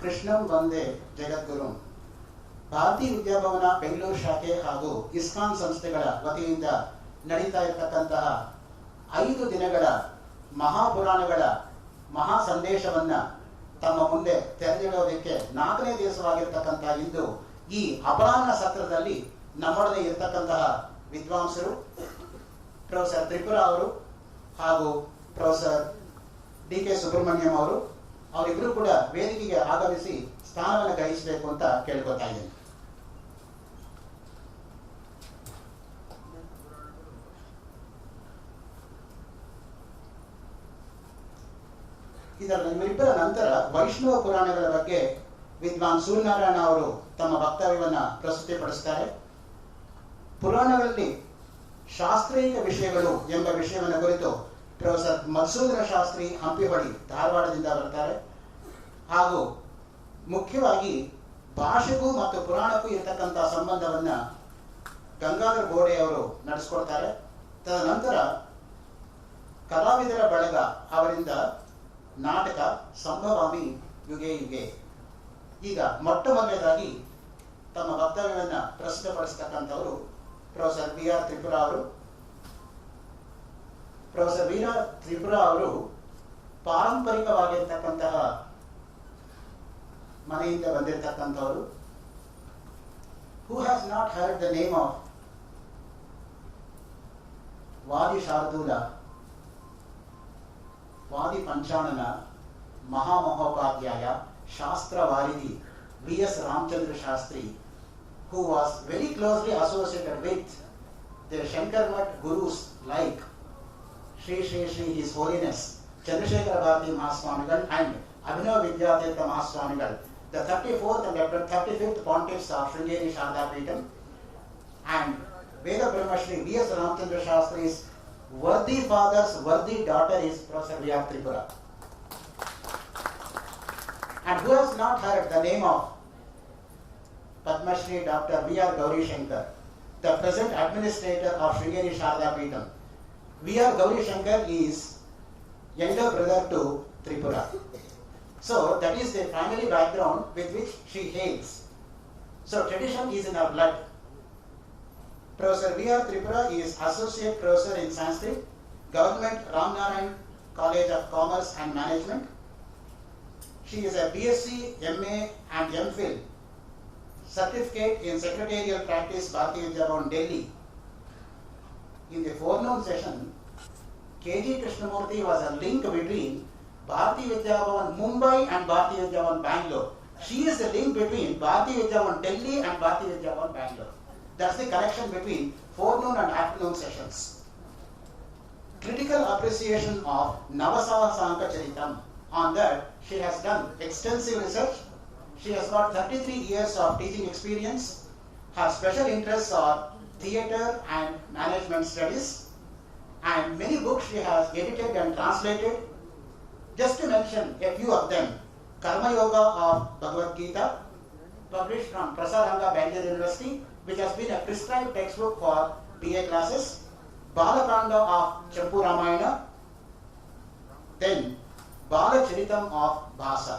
ಕೃಷ್ಣಂ ವಂದೇ ಜಗದ್ಗುರುಂ. ಭಾರತೀಯ ವಿದ್ಯಾಭವನ ಬೆಂಗಳೂರು ಶಾಖೆ ಹಾಗೂ ಇಸ್ಕಾನ್ ಸಂಸ್ಥೆಗಳ ವತಿಯಿಂದ ನಡೀತಾ ಇರತಕ್ಕಂತಹ 5 ದಿನಗಳ ಮಹಾಪುರಾಣಗಳ ಮಹಾ ಸಂದೇಶವನ್ನ ತಮ್ಮ ಮುಂದೆ ತೆರೆದಿಡೋದಕ್ಕೆ 4ನೇ ದಿವಸವಾಗಿರ್ತಕ್ಕಂತಹ ಇಂದು ಈ ಅಪರಾಹ್ನ ಸತ್ರದಲ್ಲಿ ನಮ್ಮೊಡನೆ ಇರತಕ್ಕಂತಹ ವಿದ್ವಾಂಸರು ಪ್ರೊಫೆಸರ್ ತ್ರಿಪುರ ಅವರು ಹಾಗೂ ಪ್ರೊಫೆಸರ್ ಡಿ.ಕೆ. ಸುಬ್ರಹ್ಮಣ್ಯಂ ಅವರು, ಅವರಿಬ್ಬರು ಕೂಡ ವೇದಿಕೆಗೆ ಆಗಮಿಸಿ ಸ್ಥಾನವನ್ನು ಗ್ರಹಿಸಬೇಕು ಅಂತ ಕೇಳ್ಕೊತಾ ಇದ್ದೀನಿ. ಇದರ ನಿಮ್ಮಿಬ್ಬರ ನಂತರ ವೈಷ್ಣವ ಪುರಾಣಗಳ ಬಗ್ಗೆ ವಿದ್ವಾನ್ ಸೂರ್ಯನಾರಾಯಣ ಅವರು ತಮ್ಮ ವಕ್ತವ್ಯವನ್ನು ಪ್ರಸ್ತುತಿಪಡಿಸುತ್ತಾರೆ. ಪುರಾಣಗಳಲ್ಲಿ ಶಾಸ್ತ್ರೀಯ ವಿಷಯಗಳು ಎಂಬ ವಿಷಯವನ್ನು ಕುರಿತು ಪ್ರೊಫೆಸರ್ ಮಧುಸೂದನ ಶಾಸ್ತ್ರಿ ಹಂಪಿಹೊಳಿ ಧಾರವಾಡದಿಂದ ಬರ್ತಾರೆ. ಹಾಗೂ ಮುಖ್ಯವಾಗಿ ಭಾಷೆಗೂ ಮತ್ತು ಪುರಾಣಕ್ಕೂ ಇರತಕ್ಕಂತಹ ಸಂಬಂಧವನ್ನ ಗಂಗಾಧರ ಗೋಡೆ ಅವರು ನಡೆಸ್ಕೊಡ್ತಾರೆ. ತದನಂತರ ಕಲಾವಿದರ ಬಳಗ ಅವರಿಂದ ನಾಟಕ ಸಂಭವಾಮಿ ಯುಗೆ ಯುಗೆ. ಈಗ ಮೊಟ್ಟ ಮೊದಲನೇದಾಗಿ ತಮ್ಮ ವಕ್ತವ್ಯವನ್ನು ಪ್ರಸ್ತುತಪಡಿಸತಕ್ಕಂಥವರು ಪ್ರೊಫೆಸರ್ ವಿ.ಆರ್. ತ್ರಿಪುರ ಅವರು. ಪ್ರೊಫೆಸರ್ ವಿ.ಆರ್. ತ್ರಿಪುರ ಅವರು ಪಾರಂಪರಿಕವಾಗಿರ್ತಕ್ಕಂತಹ ಮನೆಯಿಂದ ಬಂದಿರತಕ್ಕಂಥವರು. Who has not heard the name of Vadi Shardula, ವಾದಿ ಪಂಚಾಣನ, ಮಹಾಮಹೋಪಾಧ್ಯಾಯ, ಶಾಸ್ತ್ರ ವಾರಿಧಿ V.S. Ramchandra Shastri, who was very closely associated with the Shankarmat gurus like Shri His Holiness Chandrasekhara Bharati Mahaswamigal and Abhinav Vidyatirtha Mahaswamigal, the 34th and 35th pontiffs of Sringeri Sharda Peetham, and Veda Brahma Shri V.S. Ramchandra Shastri's worthy father's worthy daughter is Professor V.R. Tripura. And who has not heard the name of Padma Shri Dr. V.R. Gauri Shankar, the present administrator of Sringeri Sharda Peetham. V.R. Gauri Shankar is younger brother to Tripura. So that is the family background with which she hails. So tradition is in our blood. Professor V.R. Tripura is Associate Professor in Sanskrit, Government Ramnarayan College of Commerce and Management. She is a BSc, MA and MPhil certificate in Secretarial Practice, Bharatiya Vidya Bhavan, Delhi. In the forenoon session, K.G. Krishnamurthy was a link between Bharatiya Vidya Bhavan, Mumbai and Bharatiya Vidya Bhavan, Bangalore. She is the link between Bharatiya Vidya Bhavan, Delhi and Bharatiya Vidya Bhavan, Bangalore. That's the connection between forenoon and afternoon sessions. Critical appreciation of Navasahasanka Charitam. On that, she has done extensive research. She has got 33 years of teaching experience. Her special interests are theatre and management studies. And many books she has edited and translated. Just to mention a few of them: Karma Yoga of Bhagavad Gita, published from Prasaranga, Bangalore University, which has been a prescribed textbook for BA classes. Balakanda of Champu Ramayana. Then Balacharitam of Bhasa.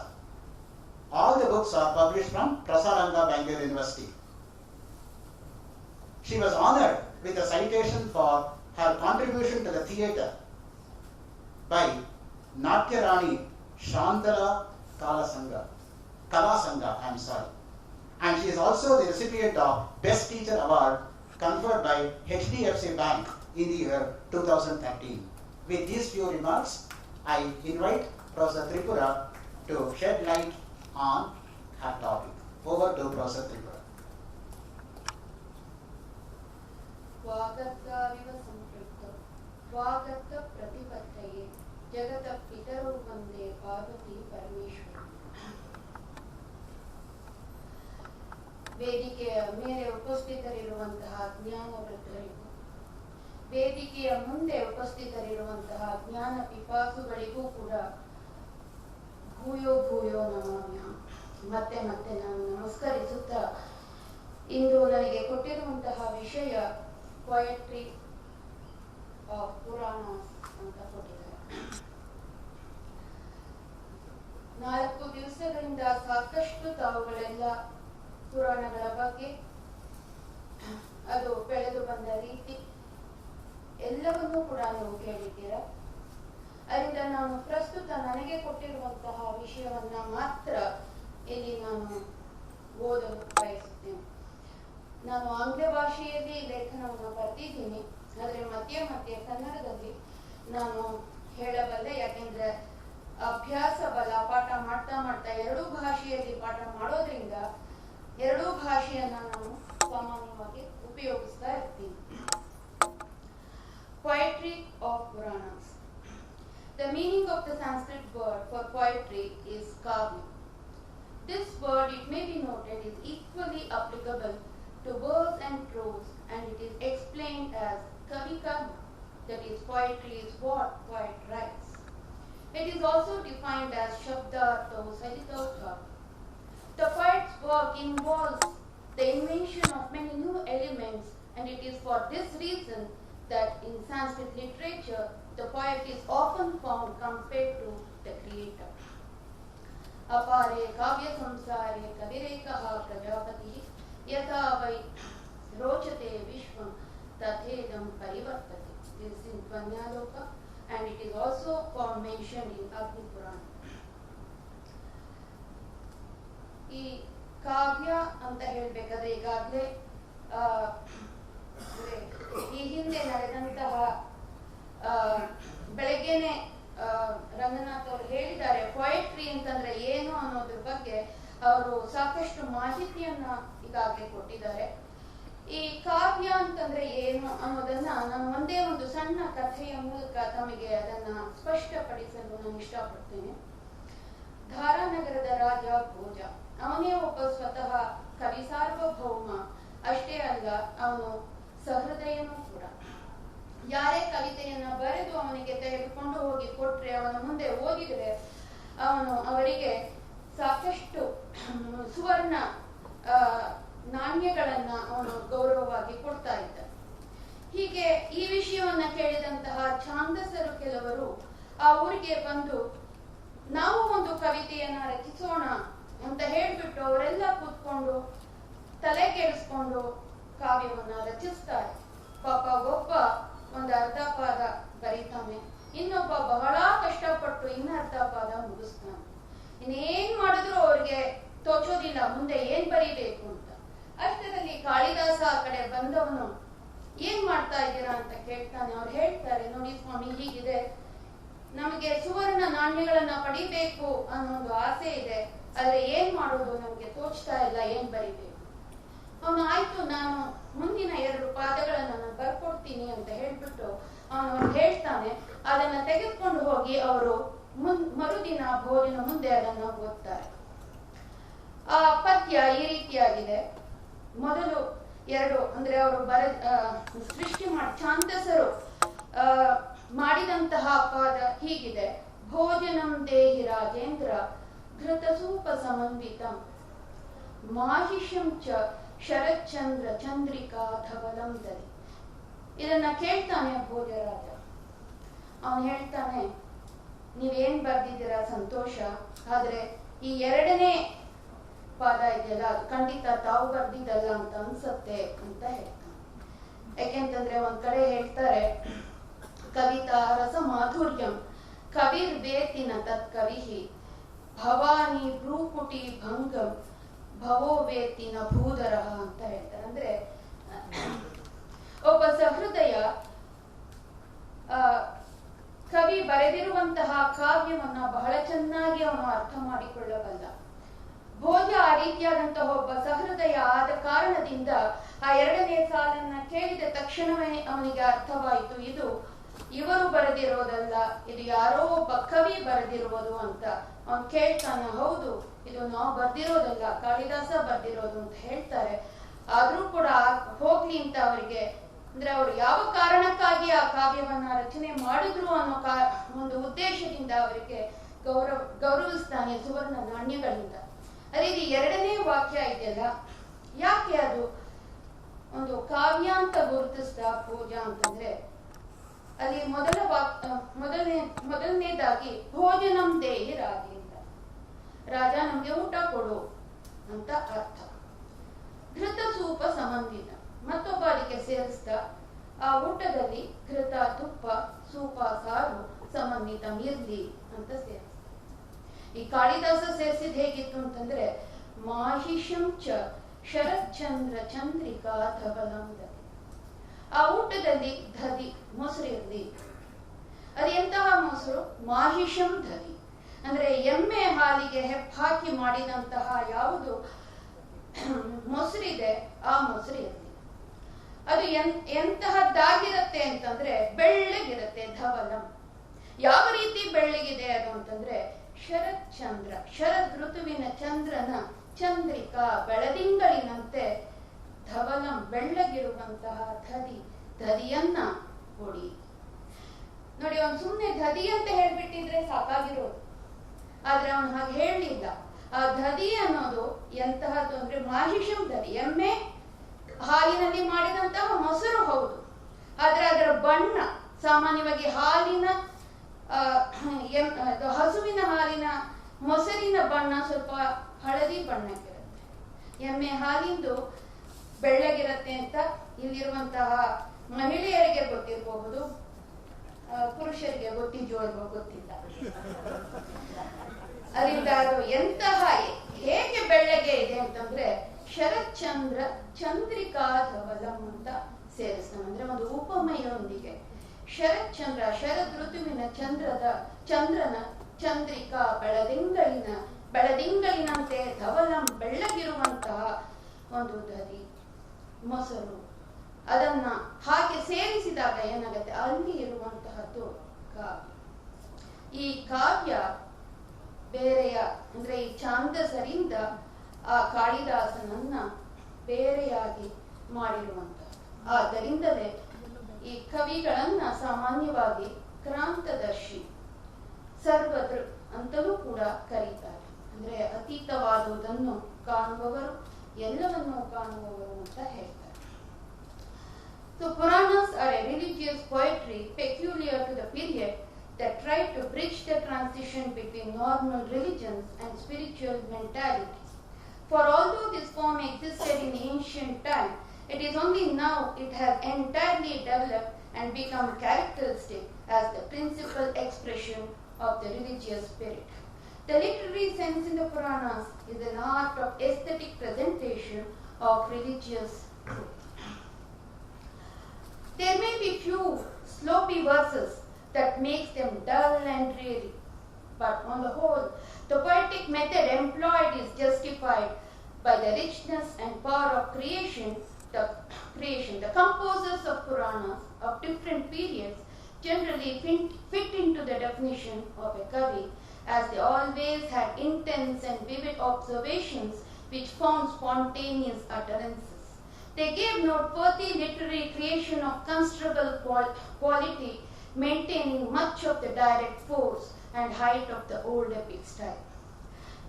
All the books are published from Prasaranga, Bangalore University. She was honored with a citation for her contribution to the theatre by Natya Rani Shantala Kalasanga, and she is also the recipient of Best Teacher Award conferred by HDFC Bank in the year 2013. With these few remarks, I invite Professor Tripura to shed light on her topic. Over to Professor Tripura. Swagattaviva samprukta Swagatta pratipattaye Jagata Pitaru Vande Parvati Parameshwari. ವೇದಿಕೆಯ ಮೇಲೆ ಉಪಸ್ಥಿತರಿರುವಂತಹ ಜ್ಞಾನ ವೃದ್ಧರಿಗೂ, ವೇದಿಕೆಯ ಮುಂದೆ ಉಪಸ್ಥಿತರಿರುವಂತಹ ಜ್ಞಾನ ಪಿಪಾಸುಗಳಿಗೂ ಕೂಡ ಭೂಯೋ ಭೂಯೋ ನಮಾಮ್ಯ. ಮತ್ತೆ ಮತ್ತೆ ನಾನು ನಮಸ್ಕರಿಸುತ್ತಾ, ಇಂದು ನನಗೆ ಕೊಟ್ಟಿರುವಂತಹ ವಿಷಯ ಪೊಯಟ್ರಿ ಆಫ್ ಪುರಾಣ ಅಂತ ಕೊಟ್ಟಿದ್ದಾರೆ. 4 ದಿವಸಗಳಿಂದ ಸಾಕಷ್ಟು ತಾವುಗಳೆಲ್ಲ ಪುರಾಣಗಳ ಬಗ್ಗೆ, ಅದು ಬೆಳೆದು ಬಂದ ರೀತಿ ಎಲ್ಲವನ್ನೂ ಕೂಡ ನೀವು ಕೇಳಿದ್ದೀರಾ. ಅದರಿಂದ ನಾನು ಪ್ರಸ್ತುತ ನನಗೆ ಕೊಟ್ಟಿರುವಂತಹ ವಿಷಯವನ್ನ ಮಾತ್ರ ಇಲ್ಲಿ ನಾನು ಓದಲು ಬಯಸುತ್ತೇನೆ. ನಾನು ಆಂಗ್ಲ ಭಾಷೆಯಲ್ಲಿ ಲೇಖನವನ್ನು ಬರೆದಿದ್ದೀನಿ, ಆದರೆ ಮಧ್ಯೆ ಮಧ್ಯೆ ಕನ್ನಡದಲ್ಲಿ ನಾನು ಹೇಳಬಲ್ಲೆ. ಯಾಕೆಂದ್ರೆ ಅಭ್ಯಾಸ ಬಲ, ಪಾಠ ಮಾಡ್ತಾ ಮಾಡ್ತಾ ಎರಡೂ ಭಾಷೆಯಲ್ಲಿ ಪಾಠ ಮಾಡೋದ್ರಿಂದ ಎರಡೂ ಭಾಷೆಯನ್ನ ನಾನು ಸಾಮಾನ್ಯವಾಗಿ ಉಪಯೋಗಿಸ್ತಾ ಇರ್ತೀನಿ. Poetry of Puranas. The meaning of the Sanskrit word for poetry is kavya. This word, it may be noted, is equally applicable to verse and prose, and it is explained as kavi karma. That is, poetry is what poet writes. It is also defined as shabdartho sahitotha. The poet's work involves the invention of many new elements, and it is for this reason that in Sanskrit literature the poet is often found compared to the creator. Apare kavya samsare kavirekaha prajapati yatha vai rochate vishvam tathedam parivartate. This is in Dvanyaloka, and it is also found mentioned in Agni Purana. ಈ ಕಾವ್ಯ ಅಂತ ಹೇಳ್ಬೇಕಾದ್ರೆ ಈಗಾಗಲೇ ಈ ಹಿಂದೆ ನಡೆದಂತಹ ಬೆಳಗ್ಗೆನೆ ರಂಗನಾಥ್ ಅವರು ಹೇಳಿದ್ದಾರೆ ಪೊಯೆಟ್ರಿ ಅಂತಂದ್ರೆ ಏನು ಅನ್ನೋದ್ರ ಬಗ್ಗೆ ಅವರು ಸಾಕಷ್ಟು ಮಾಹಿತಿಯನ್ನ ಈಗಾಗಲೇ ಕೊಟ್ಟಿದ್ದಾರೆ. ಈ ಕಾವ್ಯ ಅಂತಂದ್ರೆ ಏನು ಅನ್ನೋದನ್ನ ನಾನು ಒಂದೇ ಒಂದು ಸಣ್ಣ ಕಥೆಯ ಮೂಲಕ ತಮಗೆ ಅದನ್ನ ಸ್ಪಷ್ಟಪಡಿಸಲು ನಾನು ಇಷ್ಟಪಡ್ತೇನೆ. ಧಾರಾನಗರದ ರಾಜ ಭೋಜ, ಅವನೇ ಒಬ್ಬ ಸ್ವತಃ ಕವಿ ಸಾರ್ವಭೌಮ. ಅಷ್ಟೇ ಅಲ್ಲ, ಅವನು ಸಹೃದಯನೂ ಕೂಡ. ಯಾರೇ ಕವಿತೆಯನ್ನ ಬರೆದು ಅವನಿಗೆ ತೆಗೆದುಕೊಂಡು ಹೋಗಿ ಕೊಟ್ರೆ, ಅವನ ಮುಂದೆ ಓದಿದ್ರೆ ಅವರಿಗೆ ಸಾಕಷ್ಟು ಸುವರ್ಣ ನಾಣ್ಯಗಳನ್ನ ಅವನು ಗೌರವವಾಗಿ ಕೊಡ್ತಾ ಇದ್ದ. ಹೀಗೆ ಈ ವಿಷಯವನ್ನ ಕೇಳಿದಂತಹ ಛಾಂದಸರು ಕೆಲವರು ಆ ಊರಿಗೆ ಬಂದು ನಾವು ಒಂದು ಕವಿತೆಯನ್ನ ರಚಿಸೋಣ ಅಂತ ಹೇಳ್ಬಿಟ್ಟು ಅವರೆಲ್ಲ ಕೂತ್ಕೊಂಡು ತಲೆ ಕೆಡಿಸ್ಕೊಂಡು ಕಾವ್ಯವನ್ನ ರಚಿಸ್ತಾರೆ. ಪಾಪ ಒಬ್ಬ ಒಂದು ಅರ್ಧ ಪಾದ ಬರೀತಾನೆ, ಇನ್ನೊಬ್ಬ ಬಹಳ ಕಷ್ಟಪಟ್ಟು ಅರ್ಧ ಪಾದ ಮುಗಿಸ್ತಾನೆ. ಇನ್ನೇನ್ ಮಾಡಿದ್ರು ಅವ್ರಿಗೆ ತೋಚೋದಿಲ್ಲ ಮುಂದೆ ಏನ್ ಬರೀಬೇಕು ಅಂತ. ಅಷ್ಟರಲ್ಲಿ ಕಾಳಿದಾಸ ಆ ಕಡೆ ಬಂದವನು ಏನ್ ಮಾಡ್ತಾ ಇದ್ದೀರಾ ಅಂತ ಕೇಳ್ತಾನೆ. ಅವ್ರು ಹೇಳ್ತಾರೆ, ನೋಡಿ ಸ್ವಾಮಿ, ಹೀಗಿದೆ, ನಮಗೆ ಸುವರ್ಣ ನಾಣ್ಯಗಳನ್ನ ಪಡಿಬೇಕು ಅನ್ನೋ ಒಂದು ಆಸೆ ಇದೆ, ಆದ್ರೆ ಏನ್ ಮಾಡೋದು ನಮ್ಗೆ ತೋಚ್ತಾ ಇಲ್ಲ, ಏನ್ ಬರೀಬೇಕು. ಅವನು ಆಯ್ತು, ನಾನು ಮುಂದಿನ 2 ಪಾದಗಳನ್ನ ನಾನು ಬರ್ಕೊಡ್ತೀನಿ ಅಂತ ಹೇಳ್ಬಿಟ್ಟು ಅವನು ಹೇಳ್ತಾನೆ. ಅದನ್ನ ತೆಗೆದುಕೊಂಡು ಹೋಗಿ ಅವರು ಮರುದಿನ ಭೋಜನ ಮುಂದೆ ಅದನ್ನ ಓದ್ತಾರೆ. ಆ ಪದ್ಯ ಈ ರೀತಿಯಾಗಿದೆ. ಮೊದಲು 2 ಅಂದ್ರೆ ಅವರು ಸೃಷ್ಟಿ ಮಾಡಿ ಛಾಂದಸರು ಮಾಡಿದಂತಹ ಪಾದ ಹೀಗಿದೆ. ಭೋಜನಂ ದೇಹಿ ರಾಜೇಂದ್ರ ಘೃತಸೂಪ ಸಮನ್ವಿತಂ ಮಾಹಿಷಂ ಚ ಶರಚಂದ್ರ ಚಂದ್ರಿಕಾ ಧವಲಂ ದಲಿ. ಇದನ್ನ ಕೇಳ್ತಾನೆ ಭೋಜರಾಜ. ಅವನು ಹೇಳ್ತಾನೆ, ನೀವೇನ್ ಬರ್ದಿದ್ದೀರಾ ಸಂತೋಷ, ಆದ್ರೆ ಈ 2ನೇ ಪಾದ ಇದೆಯಲ್ಲ, ಅದು ಖಂಡಿತ ತಾವು ಬರ್ದಿದ್ದಲ್ಲ ಅಂತ ಅನ್ಸತ್ತೆ ಅಂತ ಹೇಳ್ತಾನೆ. ಯಾಕೆಂತಂದ್ರೆ ಒಂದ್ ಕಡೆ ಹೇಳ್ತಾರೆ, ಕವಿತಾ ರಸ ಮಾಧುರ್ಯಂ ಕವಿರ್ ವೇತಿನ ತತ್ ಕವಿಹಿ ಭವಾನಿ ಭ್ರೂಕುಟಿ ಭಂಗಂ ಭವೋ ವೇತಿನ ಭೂಧರಃ ಅಂತ ಹೇಳ್ತಾರೆ. ಅಂದ್ರೆ ಒಬ್ಬ ಸಹೃದಯ ಕವಿ ಬರೆದಿರುವಂತಹ ಕಾವ್ಯವನ್ನ ಬಹಳ ಚೆನ್ನಾಗಿ ಅವನು ಅರ್ಥ ಮಾಡಿಕೊಳ್ಳಬಲ್ಲ. ಭೋಜ ಆ ರೀತಿಯಾದಂತಹ ಒಬ್ಬ ಸಹೃದಯ ಆದ ಕಾರಣದಿಂದ ಆ 2ನೇ ಸಾಲನ್ನ ಕೇಳಿದ ತಕ್ಷಣವೇ ಅವನಿಗೆ ಅರ್ಥವಾಯಿತು, ಇದು ಇವರು ಬರೆದಿರೋದಲ್ಲ, ಇದು ಯಾರೋ ಒಬ್ಬ ಕವಿ ಬರೆದಿರುವುದು ಅಂತ. ಅವನು ಕೇಳ್ತಾನೆ, ಹೌದು, ಇದು ನಾವು ಬರ್ದಿರೋದಲ್ಲ, ಕಾಳಿದಾಸ ಬರ್ದಿರೋದು ಅಂತ ಹೇಳ್ತಾರೆ. ಆದ್ರೂ ಕೂಡ ಹೋಗ್ಲಿ ಅಂತ ಅವರಿಗೆ, ಅಂದ್ರೆ ಅವರು ಯಾವ ಕಾರಣಕ್ಕಾಗಿ ಆ ಕಾವ್ಯವನ್ನ ರಚನೆ ಮಾಡಿದ್ರು ಅನ್ನೋ ಒಂದು ಉದ್ದೇಶದಿಂದ ಅವರಿಗೆ ಗೌರವಿಸ್ತಾನೆ ಸುವರ್ಣ ನಾಣ್ಯಗಳಿಂದ. ಅದೇ ಇದು 2ನೇ ವಾಕ್ಯ ಇದೆಯಲ್ಲ, ಯಾಕೆ ಅದು ಒಂದು ಕಾವ್ಯ ಅಂತ ಗುರುತಿಸಿದ ಭೋಜ ಅಂತಂದ್ರೆ, ಅಲ್ಲಿ ಮೊದಲನೇದಾಗಿ ಭೋಜನಂ ದೇಹಿ ರಾಜೇಂದ್ರ. ರಾಜ ನಮ್ಗೆ ಊಟ ಕೊಡು ಅಂತ ಅರ್ಥ. ಘೃತ ಸೂಪ ಸಂಬಂಧಿತ, ಮತ್ತೊಬ್ಬ ಅದಕ್ಕೆ ಸೇರಿಸಿದ ಆ ಊಟದಲ್ಲಿ ಘೃತ ತುಪ್ಪ ಸೂಪ ಸಾರು ಸಂಬಂಧಿತ ಇರ್ಲಿ ಅಂತ ಸೇರಿಸಿದ. ಈ ಕಾಳಿದಾಸ ಸೇರಿಸಿದ್ ಹೇಗಿತ್ತು ಅಂತಂದ್ರೆ ಮಾಹಿಷಂ ಚ ಶರತ್ಚಂದ್ರ ಚಂದ್ರಿಕಾ ಧವಲಂ ದಧಿ. ಆ ಊಟದಲ್ಲಿ ದಧಿ ಮೊಸರು ಇರ್ಲಿ. ಅದು ಎಂತಹ ಮೊಸರು? ಮಾಹಿಷಂ ದಧಿ ಅಂದ್ರೆ ಎಮ್ಮೆ ಹಾಲಿಗೆ ಹೆಪ್ಪಾಕಿ ಮಾಡಿದಂತಹ ಯಾವುದು ಮೊಸರಿದೆ ಆ ಮೊಸರು ಇರ್ಲಿ. ಅದು ಎಂತಹದ್ದಾಗಿರತ್ತೆ ಅಂತಂದ್ರೆ ಬೆಳ್ಳಗಿರತ್ತೆ. ಧವಲಂ ಯಾವ ರೀತಿ ಬೆಳ್ಳಗಿದೆ ಅದು ಅಂತಂದ್ರೆ ಶರತ್ ಚಂದ್ರ, ಶರದ್ ಋತುವಿನ ಚಂದ್ರನ ಚಂದ್ರಿಕಾ ಬೆಳದಿಂಗಳಿನಂತೆ ಧವಲಂ ಬೆಳ್ಳಗಿರುವಂತಹ ದಧಿ, ದಧಿಯನ್ನ ಕೊಡಿ. ನೋಡಿ, ಅವನು ಸುಮ್ಮನೆ ದಧಿ ಅಂತ ಹೇಳ್ಬಿಟ್ಟಿದ್ರೆ ಸಾಕಾಗಿರೋದು, ಆದ್ರೆ ಅವನು ಹಾಗೆ ಹೇಳಲಿಲ್ಲ. ಆ ದಧಿ ಅನ್ನೋದು ಎಂತಹದ್ದು ಅಂದ್ರೆ ಮಾಹಿಷಂ ದಧಿ, ಎಮ್ಮೆ ಹಾಲಿನಲ್ಲಿ ಮಾಡಿದಂತಹ ಮೊಸರು ಹೌದು, ಆದ್ರೆ ಅದರ ಬಣ್ಣ ಸಾಮಾನ್ಯವಾಗಿ ಹಾಲಿನ ಹಸುವಿನ ಹಾಲಿನ ಮೊಸರಿನ ಬಣ್ಣ ಸ್ವಲ್ಪ ಹಳದಿ ಬಣ್ಣಕ್ಕಿರುತ್ತೆ. ಎಮ್ಮೆ ಹಾಲಿಂದು ಬೆಳ್ಳಗಿರತ್ತೆ ಅಂತ ಇಲ್ಲಿರುವಂತಹ ಮಹಿಳೆಯರಿಗೆ ಗೊತ್ತಿರಬಹುದು, ಪುರುಷರಿಗೆ ಗೊತ್ತಿದೆಯೋ ಇಲ್ವೋ ಗೊತ್ತಿಲ್ಲ. ಅದರಿಂದ ಅದು ಎಂತಹ ಹೇಗೆ ಬೆಳ್ಳಗೆ ಇದೆ ಅಂತಂದ್ರೆ ಶರತ್ಚಂದ್ರ ಚಂದ್ರಿಕಾ ಧವಲಂ ಅಂತ ಸೇರಿಸ್ತಾನೆ. ಅಂದ್ರೆ ಒಂದು ಉಪಮೆಯೊಂದಿಗೆ ಶರತ್ಚಂದ್ರ, ಶರದ್ ಋತುವಿನ ಚಂದ್ರನ ಚಂದ್ರಿಕಾ ಬೆಳದಿಂಗಳಿನಂತೆ ಧವಲಂ ಬೆಳ್ಳಗಿರುವಂತಹ ಒಂದು ದಧಿ ಮೊಸರು, ಅದನ್ನ ಹಾಗೆ ಸೇರಿಸಿದಾಗ ಏನಾಗುತ್ತೆ, ಅಲ್ಲಿ ಇರುವಂತಹದ್ದು ಕಾವ್ಯ. ಈ ಕಾವ್ಯ ಬೇರೆಯ ಅಂದ್ರೆ ಈ ಛಾಂದಸರಿಂದ ಆ ಕಾಳಿದಾಸನನ್ನ ಬೇರೆಯಾಗಿ ಮಾಡಿರುವಂತಹ. ಆದ್ದರಿಂದಲೇ ಈ ಕವಿಗಳನ್ನ ಸಾಮಾನ್ಯವಾಗಿ ಕ್ರಾಂತದರ್ಶಿ, ಸರ್ವದೃ ಅಂತಲೂ ಕೂಡ ಕರೀತಾರೆ. ಅಂದ್ರೆ ಅತೀತವಾದುದನ್ನು ಕಾಣುವವರು, ಎಲ್ಲವನ್ನೂ ಕಾಣುವವರು ಅಂತ ಹೇಳ್ತಾರೆ. So Puranas are a religious poetry peculiar to the period that tried to bridge the transition between normal religions and spiritual mentalities. For although this form existed in ancient time, it is only now it has entirely developed and become characteristic as the principal expression of the religious spirit. The literary sense in the Puranas is an art of aesthetic presentation of religious truth. There may be few sloppy verses that makes them dull and dreary, but on the whole, the poetic method employed is justified by the richness and power of creation. The composers of Puranas of different periods generally fit into the definition of a kavi, as they always had intense and vivid observations which found spontaneous utterances. They gave noteworthy literary creation of considerable quality, maintaining much of the direct force and height of the old epic style.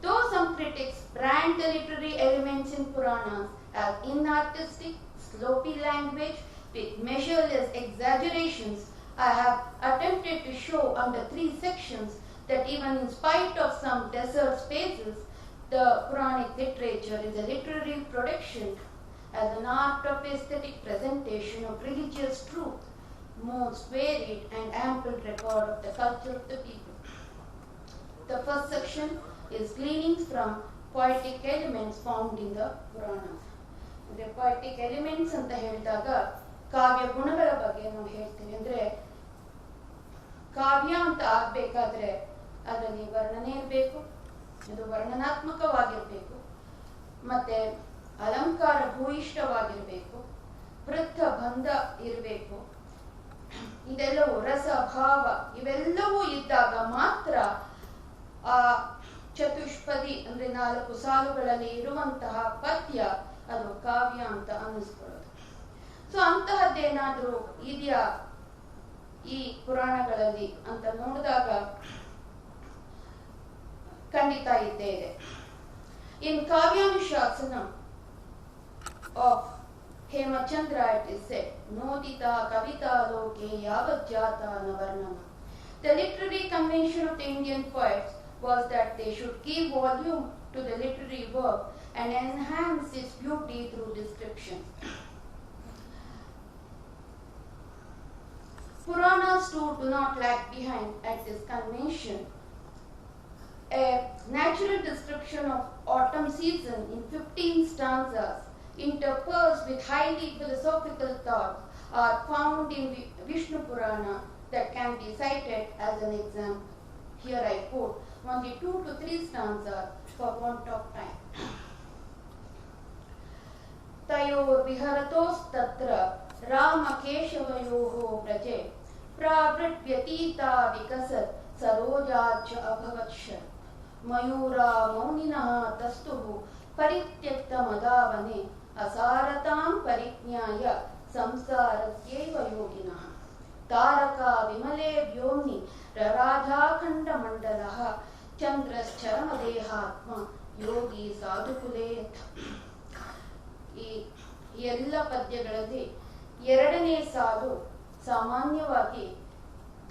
Though some critics brand the literary elements in Puranas as inartistic, sloppy language with measureless exaggerations, I have attempted to show under 3 sections that even in spite of some desert spaces, the Puranic literature is a literary production as an art of aesthetic presentation of religious truth, most varied and ample record of the culture of the people. The first section is gleanings from poetic elements found in the Puranas. ಅಂದ್ರೆ poetic elements ಅಂತ ಹೇಳಿದಾಗ ಕಾವ್ಯ ಗುಣಗಳ ಬಗ್ಗೆ ನಾವು ಹೇಳ್ತೀವಿ. ಅಂದ್ರೆ ಕಾವ್ಯ ಅಂತ ಆಗ್ಬೇಕಾದ್ರೆ ಅದರಲ್ಲಿ ವರ್ಣನೆ ಇರಬೇಕು, ಅದು ವರ್ಣನಾತ್ಮಕವಾಗಿರ್ಬೇಕು, ಮತ್ತೆ ಅಲಂಕಾರ ಭೂಯಿಷ್ಠವಾಗಿರ್ಬೇಕು, ವೃತ್ತ ಬಂಧ ಇರಬೇಕು. ಇದೆಲ್ಲವೂ ರಸ ಭಾವ ಇವೆಲ್ಲವೂ ಇದ್ದಾಗ ಮಾತ್ರ ಆ ಚತುಷ್ಪದಿ ಅಂದ್ರೆ 4 ಸಾಲುಗಳಲ್ಲಿ ಇರುವಂತಹ ಪದ್ಯ ಅದು ಕಾವ್ಯ ಅಂತ ಅನ್ನಿಸ್ಕೊಳ್ಳೋದು. ಸೊ ಅಂತಹದ್ದೇನಾದ್ರೂ ಇದೆಯಾ ಈ ಪುರಾಣಗಳಲ್ಲಿ ಅಂತ ನೋಡಿದಾಗ ಖಂಡಿತ ಇದ್ದೇ ಇದೆ. ಇನ್ ಕಾವ್ಯಾನುಶಾಸನ of Hemachandra it is said, Nodita Kavita Loke Yavat Jata Navarnama. The literary convention of the Indian poets was that they should give volume to the literary work and enhance its beauty through description. Puranas too do not lag behind at this convention. A natural description of autumn season in 15 stanzas, interspersed with highly philosophical thoughts, are found in Vishnu Purana that can be cited as an example. Here I quote only 2 to 3 stanzas for want of time. Tayor viharatostatra Rama Keshavayoho Braje Pravrityatita Vikasat Sarojacha Abhavatsha Mayura Mauninaha Tastuhu Parityakta Madavane Asaratam Pariknyaya Samsarasyeva Yoginaha Taraka Vimale Vyomni Rarajakhanda Mandalaha Chandrascharamadehatma Yogi Sadhukulet. ಈ ಎಲ್ಲ ಪದ್ಯಗಳಲ್ಲಿ ಎರಡನೇ ಸಾಲು ಸಾಮಾನ್ಯವಾಗಿ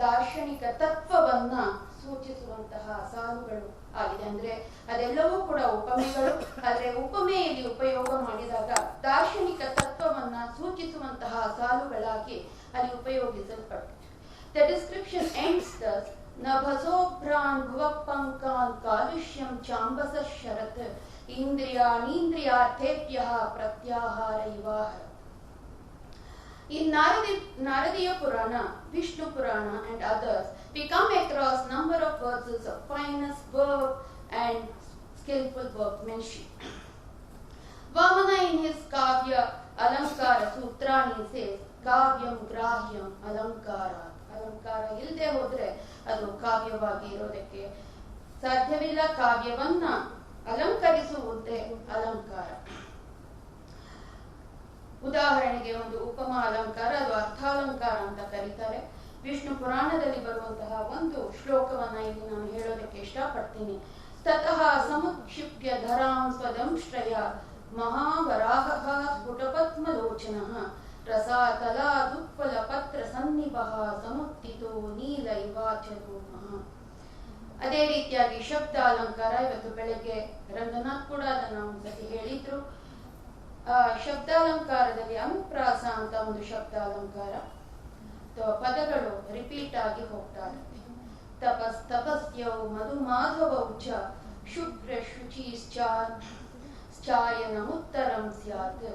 ದಾರ್ಶನಿಕ ತತ್ವವನ್ನ ಸೂಚಿಸುವಂತಹ ಸಾಲುಗಳು ಆಗಿದೆ. ಅಂದ್ರೆ ಅದೆಲ್ಲವೂ ಕೂಡ ಉಪಮೆಗಳು. ಆದರೆ ಉಪಮೆಯಲ್ಲಿ ಉಪಯೋಗ ಮಾಡಿದಾಗ ದಾರ್ಶನಿಕ ತತ್ವವನ್ನ ಸೂಚಿಸುವಂತಹ ಸಾಲುಗಳಾಗಿ ಅಲ್ಲಿ ಉಪಯೋಗಿಸಲ್ಪಟ್ಟಿದೆ. The description ends thus: ನಭಸೋಭ್ರಾನ್ ಭುವಪಂಕಾನ್ ಕಾಲುಷ್ಯಂ ಚಾಂಬಸ Sharath ಇಂದ್ರಿಯಾಣೀಂದ್ರಿಯಾರ್ಥೇಭ್ಯಃ ಪ್ರತ್ಯಾಹಾರ ಇವಾಹರ. In Naradiya Purana, Vishnu Purana and others, we come across number of verses of finest verb and skillful workmanship. Vamana in his Kavya Alankara Sutrani says, Kavyam Grahyam Alankara. ಅಲಂಕಾರ ಇಲ್ಲದೆ ಹೋದ್ರೆ ಅದು ಕಾವ್ಯವಾಗಿ ಇರೋದಕ್ಕೆ ಸಾಧ್ಯವಿಲ್ಲ. ಕಾವ್ಯವನ್ನ ಅಲಂಕರಿಸುವುದೇ ಅಲಂಕಾರ. ಉದಾಹರಣೆಗೆ ಒಂದು ಉಪಮಾ ಅಲಂಕಾರ, ಅದು ಅರ್ಥಾಲಂಕಾರ ಅಂತ ಕರೀತಾರೆ. ವಿಷ್ಣು ಪುರಾಣದಲ್ಲಿ ಬರುವಂತಹ ಒಂದು ಶ್ಲೋಕವನ್ನ ಇಲ್ಲಿ ನಾನು ಹೇಳೋದಕ್ಕೆ ಇಷ್ಟಪಡ್ತೀನಿ. ತತಃ ಸಮುಕ್ಷಿಪ್ಯ ಧರಾಂ ಸ್ವದಂಶ್ರಯ ಮಹಾವರಾಹಃ ಸ್ಫುಟಪದ್ಮಲೋಚನಃ ರಸಾತಲಾ ದುಪ್ಪಲ ಪತ್ರ ಸನ್ನಿಭಃ ಸಮುತ್ತಿತೋ ನೀಲ ಇವಾಚರೋಮಃ. ಅದೇ ರೀತಿಯಾಗಿ ಶಬ್ದ ಅಲಂಕಾರ. ಇವತ್ತು ಬೆಳಗ್ಗೆ ರಂಗನಾಥ್ ಕೂಡ ಅದನ್ನ ಒಂದ್ಸತಿ ಹೇಳಿದ್ರು. ಶಬ್ದಾಲಂಕಾರದಲ್ಲಿ ಅನುಪ್ರಾಸ ಅಂತ ಒಂದು ಶಬ್ದ ಅಲಂಕಾರ. ಪದಗಳು ರಿಪೀಟ್ ಆಗಿ ಹೋಗ್ತಾ ಇರುತ್ತೆ. ತಪಸ್ ತಪಸ್ಯೌ ಮಧುಮಾಧವೌ ಚ ಶುಭ್ರ ಶುಚಿಶ್ಚಾಯನಮುತ್ತರಂ ಸ್ಯಾತ್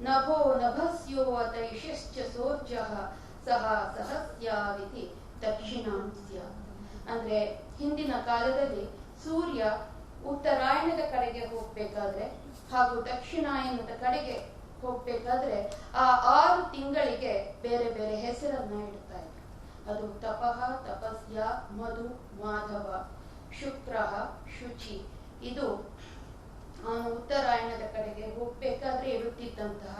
ನಭೋ ನಭಸ್ಯೋ ಅತೈಷಶ್ಚ ಸೋರ್ಜಃ ಸಹ ಸಹಸ್ಯಾವಿತಿ ದಕ್ಷಿಣಾಂ ಸ್ಯಾತ್. ಅಂದ್ರೆ ಹಿಂದಿನ ಕಾಲದಲ್ಲಿ ಸೂರ್ಯ ಉತ್ತರಾಯಣದ ಕಡೆಗೆ ಹೋಗ್ಬೇಕಾದ್ರೆ ಹಾಗೂ ದಕ್ಷಿಣಾಯನದ ಕಡೆಗೆ ಹೋಗ್ಬೇಕಾದ್ರೆ ಆ 6 ತಿಂಗಳಿಗೆ ಬೇರೆ ಬೇರೆ ಹೆಸರನ್ನ ಇಡ್ತಾ ಇದ್ರು. ಅದು ತಪಃ ತಪಸ್ಯ, ಮಧು ಮಾಧವ, ಶುಕ್ರ ಶುಚಿ. ಇದು ಅವನು ಉತ್ತರಾಯಣದ ಕಡೆಗೆ ಹೋಗ್ಬೇಕಾದ್ರೆ ಇಡುತ್ತಿದ್ದಂತಹ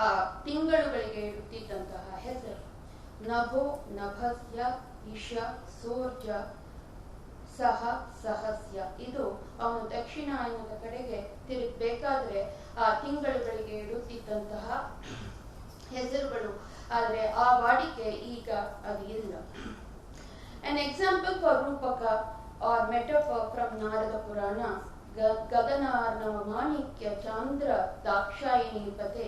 ಆ ತಿಂಗಳುಗಳಿಗೆ ಇಡುತ್ತಿದ್ದಂತಹ ಹೆಸರು. ನಭೋ ನಭಸ್ಯ ಇಶ ಸೋರ್ಜ ಸಹ ಸಹಸ್ಯ. ಇದು ಅವನು ದಕ್ಷಿಣಾಯನದ ಕಡೆಗೆ ತಿರುಗಬೇಕಾದ್ರೆ ಆ ತಿಂಗಳುಗಳಿಗೆ ಇಡುತ್ತಿದ್ದಂತಹ ಹೆಸರುಗಳು. ಆದರೆ ಆ ವಾಡಿಕೆ ಈಗ ಅದು ಇಲ್ಲ. An example for Rupaka or metaphor from Narada Purana: ಗಗನಾರ್ಣವ ಮಾಣಿಕ್ಯ ಚಾಂದ್ರ ದಾಕ್ಷಾಯಿಣಿ ಪತೆ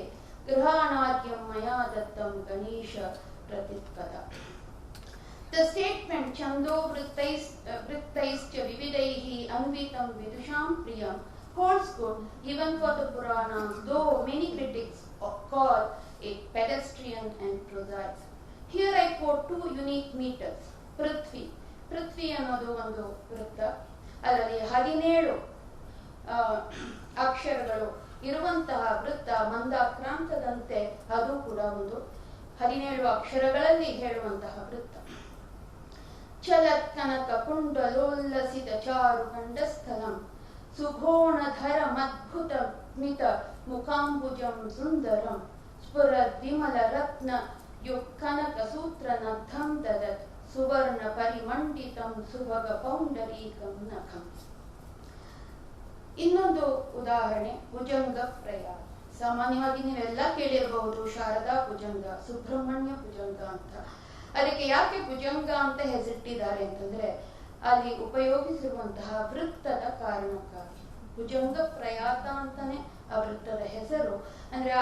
ಗೃಹಾನಾರ್ಯಂ ಮಯಾ ದತ್ತಂ Ganesha ಪ್ರತಿತ್ಕದ. The statement Chando vrittaischa vividaihi anvitam vidusham priyam holds good even for the Puranas, though many critics call it pedestrian and prosaic. Here I quote 2 unique meters. ಪೃಥ್ವಿ ಅನ್ನೋದು ಒಂದು ವೃತ್ತ. ಅದರಲ್ಲಿ 17 ಅಕ್ಷರಗಳು ಇರುವಂತಹ ವೃತ್ತ. ಮಂದಾಕ್ರಾಂತದಂತೆ ಅದು ಕೂಡ ಒಂದು 17 ಅಕ್ಷರಗಳಲ್ಲಿ ಹೇಳುವಂತಹ ವೃತ್ತ. ಚಲತ್ ಕನಕ ಕುಂಡಲೋಲ್ಲಸಿತ ಚಾರು ಖಂಡಸ್ಥಲಂ ಸುಘೋಣಧರ ಮದ್ಭುತ ಮಿತ ಮುಖಾಂಬುಜಂ ಸುಂದರಂ ಸ್ಫುರದ್ ವಿಮಲ ರತ್ನ ಯುಕ್ ಕನಕ ಸೂತ್ರ ನಗ್ಧಂ ದದತ್ ಸುವರ್ಣ ಪರಿಮಂಡಿತಂ ಸುಭಗ ಪೌಂಡರೀಕಂ ನಖಂ. ಇನ್ನೊಂದು ಉದಾಹರಣೆ ಭುಜಂಗ ಪ್ರಯಾಗ. ಸಾಮಾನ್ಯವಾಗಿ ನೀವೆಲ್ಲ ಕೇಳಿರಬಹುದು ಶಾರದಾ ಭುಜಂಗ, ಸುಬ್ರಹ್ಮಣ್ಯ ಭುಜಂಗ ಅಂತ. ಅದಕ್ಕೆ ಯಾಕೆ ಭುಜಂಗ ಅಂತ ಹೆಸರಿಟ್ಟಿದ್ದಾರೆ ಅಂತಂದ್ರೆ ಅಲ್ಲಿ ಉಪಯೋಗಿಸಿರುವಂತಹ ವೃತ್ತದ ಕಾರಣಕ್ಕಾಗಿ. ಭುಜಂಗ ಪ್ರಯಾತ ಅಂತಾನೆ ಆ ವೃತ್ತದ ಹೆಸರು. ಅಂದ್ರೆ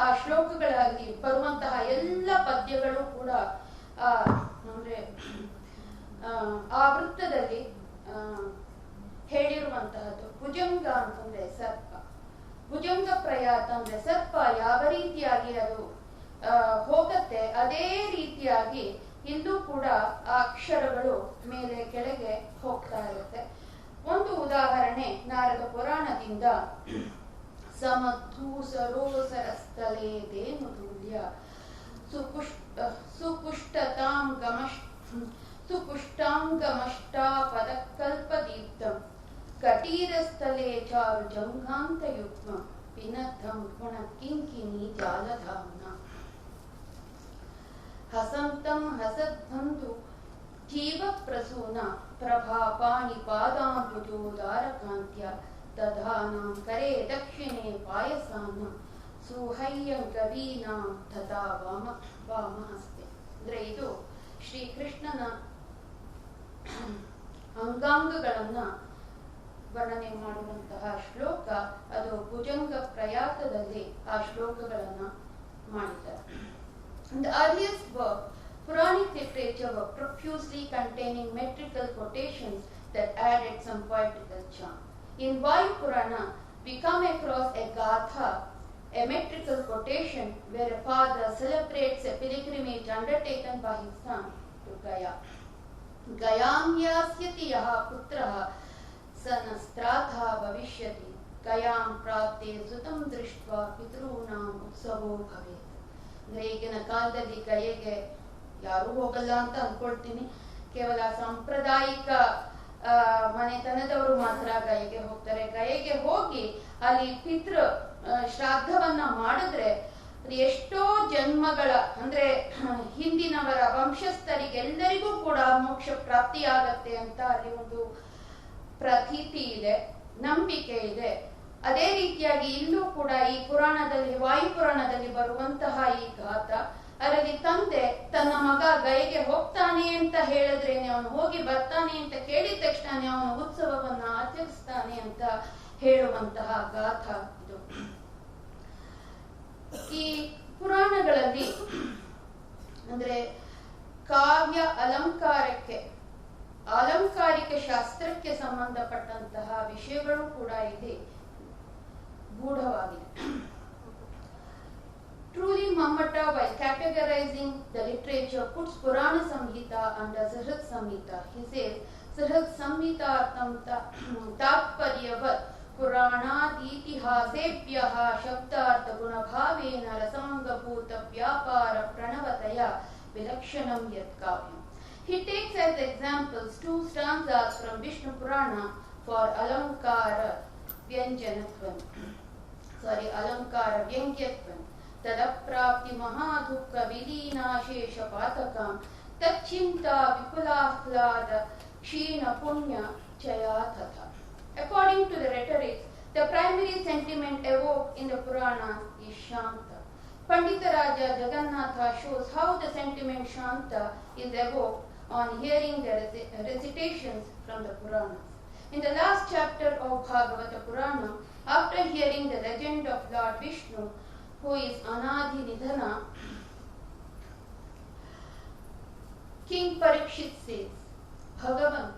ಆ ಶ್ಲೋಕಗಳಲ್ಲಿ ಬರುವಂತಹ ಎಲ್ಲ ಪದ್ಯಗಳು ಕೂಡ ಅಂದ್ರೆ ಆ ವೃತ್ತದಲ್ಲಿ ಹೇಳಿರುವಂತಹದ್ದು. ಭುಜಂಗ ಅಂತಂದ್ರೆ ಸರ್ಪ, ಭುಜಂಗ ಪ್ರಯಾತ ಅಂದ್ರೆ ಸರ್ಪ ಯಾವ ರೀತಿಯಾಗಿ ಅದು ಹೋಗತ್ತೆ ಅದೇ ರೀತಿಯಾಗಿ ಇಲ್ಲೂ ಕೂಡ ಆ ಅಕ್ಷರಗಳು ಮೇಲೆ ಕೆಳಗೆ ಹೋಗ್ತಾ ಇರುತ್ತೆ. ಒಂದು ಉದಾಹರಣೆ ನಾರದ ಪುರಾಣದಿಂದ, ಸಮಧೂ ಸರೋಸರಸ್ಥಲೇ ದೇನುತುಲ್ಯ ಸುಪುಷ್ಟಾಂಗಮಷ್ಟಾಪದಕಲ್ಪದೀಪ್ತಂ ಕಟೀರಸ್ಥಲೇ ಚಾರು ಜಂಘಾಂತಯುಗ್ಮಂ ಪಿನದ್ದಂ ಗುಣ ಕಿಂಕಿಣಿ ಜಾಲಧಾಮ್ನ ಹಸಂತಂ ಹಸದ್ಬಂಧು ಜೀವ ಪ್ರಸೂನ ಪ್ರಭಾ ಪಾಣಿ ಪಾದಾಂಬುಜೋದಾರಕಾಂತ್ಯ ದಧಾನಾಂ ಕರೆ ದಕ್ಷಿಣೆ ಪಾಯಸಾನ ಸುಹಯ್ಯಂ ಕವೀನಾಂ ತಥಾ ವಾಮಹಸ್ತೆ. ಅಂದ್ರೆ ಇದು ಶ್ರೀಕೃಷ್ಣನ ಅಂಗಾಂಗಗಳನ್ನ ವರ್ಣನೆ ಮಾಡುವಂತಹ ಶ್ಲೋಕ. ಅದು ಭುಜಂಗ ಪ್ರಯಾತದಲ್ಲಿ ಆ ಶ್ಲೋಕಗಳನ್ನ ಮಾಡಿದ್ದಾರೆ. The earliest work, Puranic literature, were profusely containing metrical quotations that added some poetical charm. In Vayu Purana, we come across a gatha, a metrical quotation where a father celebrates a pilgrimage undertaken by his son to Gaya. Gayam yasyati yaha putraha sanastratha bhavishyati Gayam prapte sutam drishtva pitrunam utsavo bhavet. ಅಂದ್ರೆ ಈಗಿನ ಕಾಲದಲ್ಲಿ ಗಯೆಗೆ ಯಾರೂ ಹೋಗಲ್ಲ ಅಂತ ಅನ್ಕೊಳ್ತೀನಿ. ಕೇವಲ ಸಾಂಪ್ರದಾಯಿಕ ಮನೆತನದವರು ಮಾತ್ರ ಗಯೆಗೆ ಹೋಗ್ತಾರೆ. ಗಯೆಗೆ ಹೋಗಿ ಅಲ್ಲಿ ಪಿತೃ ಶ್ರಾದ್ದವನ್ನ ಮಾಡಿದ್ರೆ ಎಷ್ಟೋ ಜನ್ಮಗಳ ಅಂದ್ರೆ ಹಿಂದಿನವರ ವಂಶಸ್ಥರಿಗೆಲ್ಲರಿಗೂ ಕೂಡ ಮೋಕ್ಷ ಪ್ರಾಪ್ತಿಯಾಗತ್ತೆ ಅಂತ ಅಲ್ಲಿ ಒಂದು ಪ್ರತೀತಿ ಇದೆ, ನಂಬಿಕೆ ಇದೆ. ಅದೇ ರೀತಿಯಾಗಿ ಇಲ್ಲೂ ಕೂಡ ಈ ಪುರಾಣದಲ್ಲಿ, ವಾಯು ಪುರಾಣದಲ್ಲಿ ಬರುವಂತಹ ಈ ಗಾಥ, ಅದರಲ್ಲಿ ತಂದೆ ತನ್ನ ಮಗ ಗಯೆಗೆ ಹೋಗ್ತಾನೆ ಅಂತ ಹೇಳಿದ್ರೇನೆ, ಅವನು ಹೋಗಿ ಬರ್ತಾನೆ ಅಂತ ಕೇಳಿದ ತಕ್ಷಣ ಅವನು ಉತ್ಸವವನ್ನ ಆಚರಿಸ್ತಾನೆ ಅಂತ ಹೇಳುವಂತಹ ಗಾಥ ಇದು. ಈ ಪುರಾಣಗಳಲ್ಲಿ ಅಂದ್ರೆ ಕಾವ್ಯ ಅಲಂಕಾರಿಕ ಶಾಸ್ತ್ರಕ್ಕೆ ಸಂಬಂಧಪಟ್ಟಂತಹ ವಿಷಯಗಳು ಕೂಡ ಇಲ್ಲಿ ಗೂಢವಾಗಿದೆ. Truly, Mamata, while categorizing the literature, puts Purana Samhita under Sahrit Samhita. He says, Sahrit Samhita tatparyavat Puranaditihasebhyaha shabdartha gunabhavena rasangabhuta vyapara pranavataya vilakshanam yat kavyam. He takes as examples 2 stanzas from Vishnu Purana for Alankara Vyangyatvam. Tadaprapti mahadukka vilinashesha patakam tachinta vipulahlada kshina punya chaya tatha. According to the rhetoric, the primary sentiment evoked in the Purana is Shanta. Pandita Raja Jagannatha shows how the sentiment Shanta is evoked on hearing the recitations from the Puranas. In the last chapter of Bhagavata Purana, after hearing the legend of Lord Vishnu, who is Anadhi Nidhana, King Parikshit says, Bhagavan,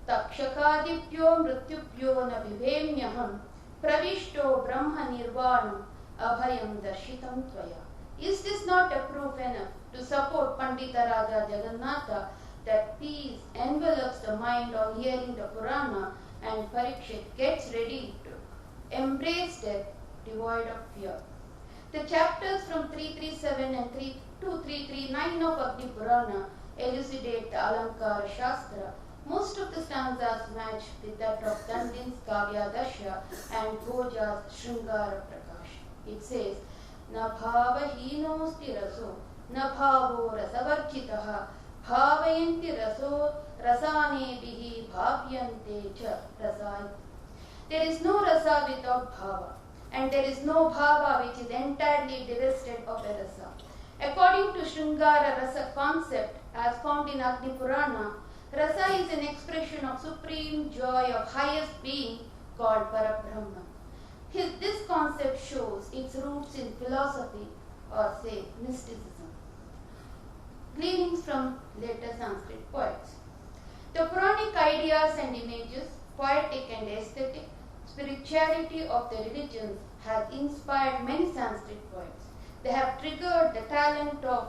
Takshakadipyo mrityupyo na vivemyaham, pravishto brahma nirvanam, abhayam darshitam tvaya. Is this not a proof enough to support Pandita Raja Jagannatha that peace envelops the mind on hearing the Purana, and Parikshit gets ready to embrace death devoid of fear? The chapters from 337 and 339 of Agni Purana elucidate the Alankara Shastra. Most of the stanzas match with that of Dandin's Kavya Dasha and Bhoja's Shringara Prakash. It says, Na bhava hinosti raso, na bhavo rasavarchitaha, bhavayanti raso rasanebihi bhavyante cha rasai. There is no rasa without bhava, and there is no bhava which is entirely divested of a rasa. According to Shringara Rasa concept as found in Agni Purana, Rasa is an expression of supreme joy of highest being called Parabrahma. This concept shows its roots in philosophy or say mysticism. Gleanings from later Sanskrit poets. The Puranic ideas and images, poetic and aesthetic, spirituality of the religions has inspired many Sanskrit poets. They have triggered the talent of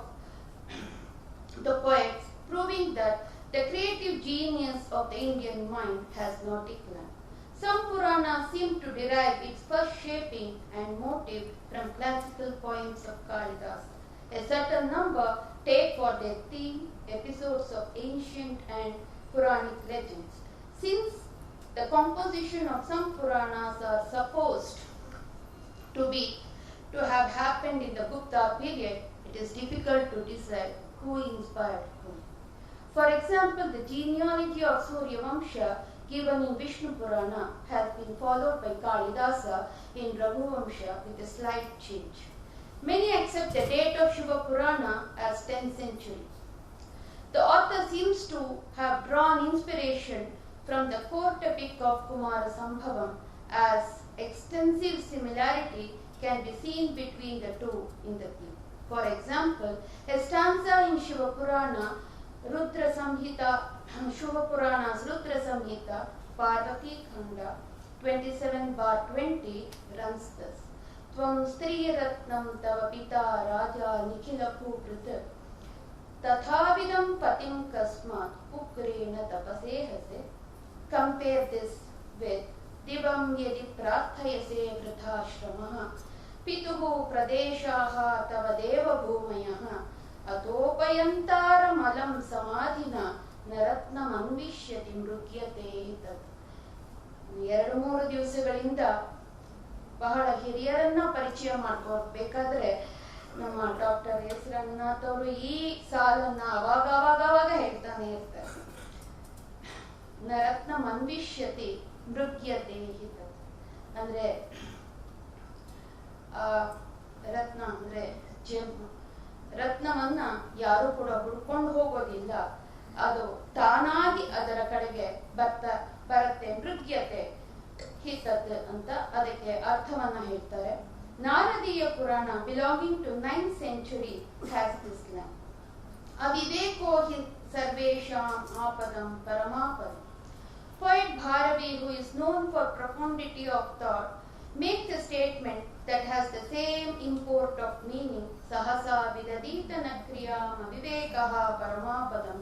the poets, proving that the creative genius of the Indian mind has not declined. Some Puranas seem to derive its first shaping and motive from classical poems of Kalidasa. A certain number take for their theme episodes of ancient and Puranic legends. Since the composition of some Puranas are supposed to have happened in the Gupta period, it is difficult to decide who inspired whom. For example, the genealogy of Surya Vamsha given in Vishnu Purana has been followed by Kalidasa in Raghuvamsha with a slight change. Many accept the date of Shiva Purana as 10th century. The author seems to have drawn inspiration from the court epic of Kumara Sambhavam, as extensive similarity can be seen between the two in the theme. For example, a stanza in Shiva Purana, Rudra Samhita, Shiva Purana's Rudra Samhita, Parvati Khanda 27/20 runs thus. Tvam Striratnam Tava Pita Raja Nikhila Puprit Tathavidam Patim Kasmat Pukrena Tapasehase. Compare this with Divam Yedi Prarthayase Vrithashramaha Pituhu Pradeshaha Tava Deva Bhumayaha Atopayantaram Alam Samadhina Naratnam Anvishyati Mrukyate Tat. 2-3 ದಿವಸಗಳಿಂದ ಬಹಳ ಹಿರಿಯರನ್ನ ಪರಿಚಯ ಮಾಡ್ಕೋಬೇಕಾದ್ರೆ ನಮ್ಮ doctor S Ranganath ಅವರು ಈ ಸಾಲನ್ನ ಅವಾಗ ಹೇಳ್ತಾನೆ ಇರ್ತಾರೆ. ನರತ್ನ ಮನ್ವಿಷ್ಯತಿ ಮೃಗ್ಯತೆ ಹಿತ ಅಂದ್ರೆ ರತ್ನ ಅಂದ್ರೆ ರತ್ನವನ್ನ ಯಾರು ಕೂಡ ಹುಡ್ಕೊಂಡು ಹೋಗೋದಿಲ್ಲ, ಅದು ತಾನಾಗಿ ಅದರ ಕಡೆಗೆ ಬರುತ್ತೆ. ಮೃಗ್ಯತೆ ಹಿತತ್ ಅಂತ ಅದಕ್ಕೆ ಅರ್ಥವನ್ನ ಹೇಳ್ತಾರೆ. Naradiya Purana belonging to 9th century has this line. Aviveko hi sarvesham apadam paramapadam. Poet Bharavi, who is known for profundity of thought, makes a statement that has the same import of meaning. Sahasa vidadita nakriyam avivekaha paramapadam.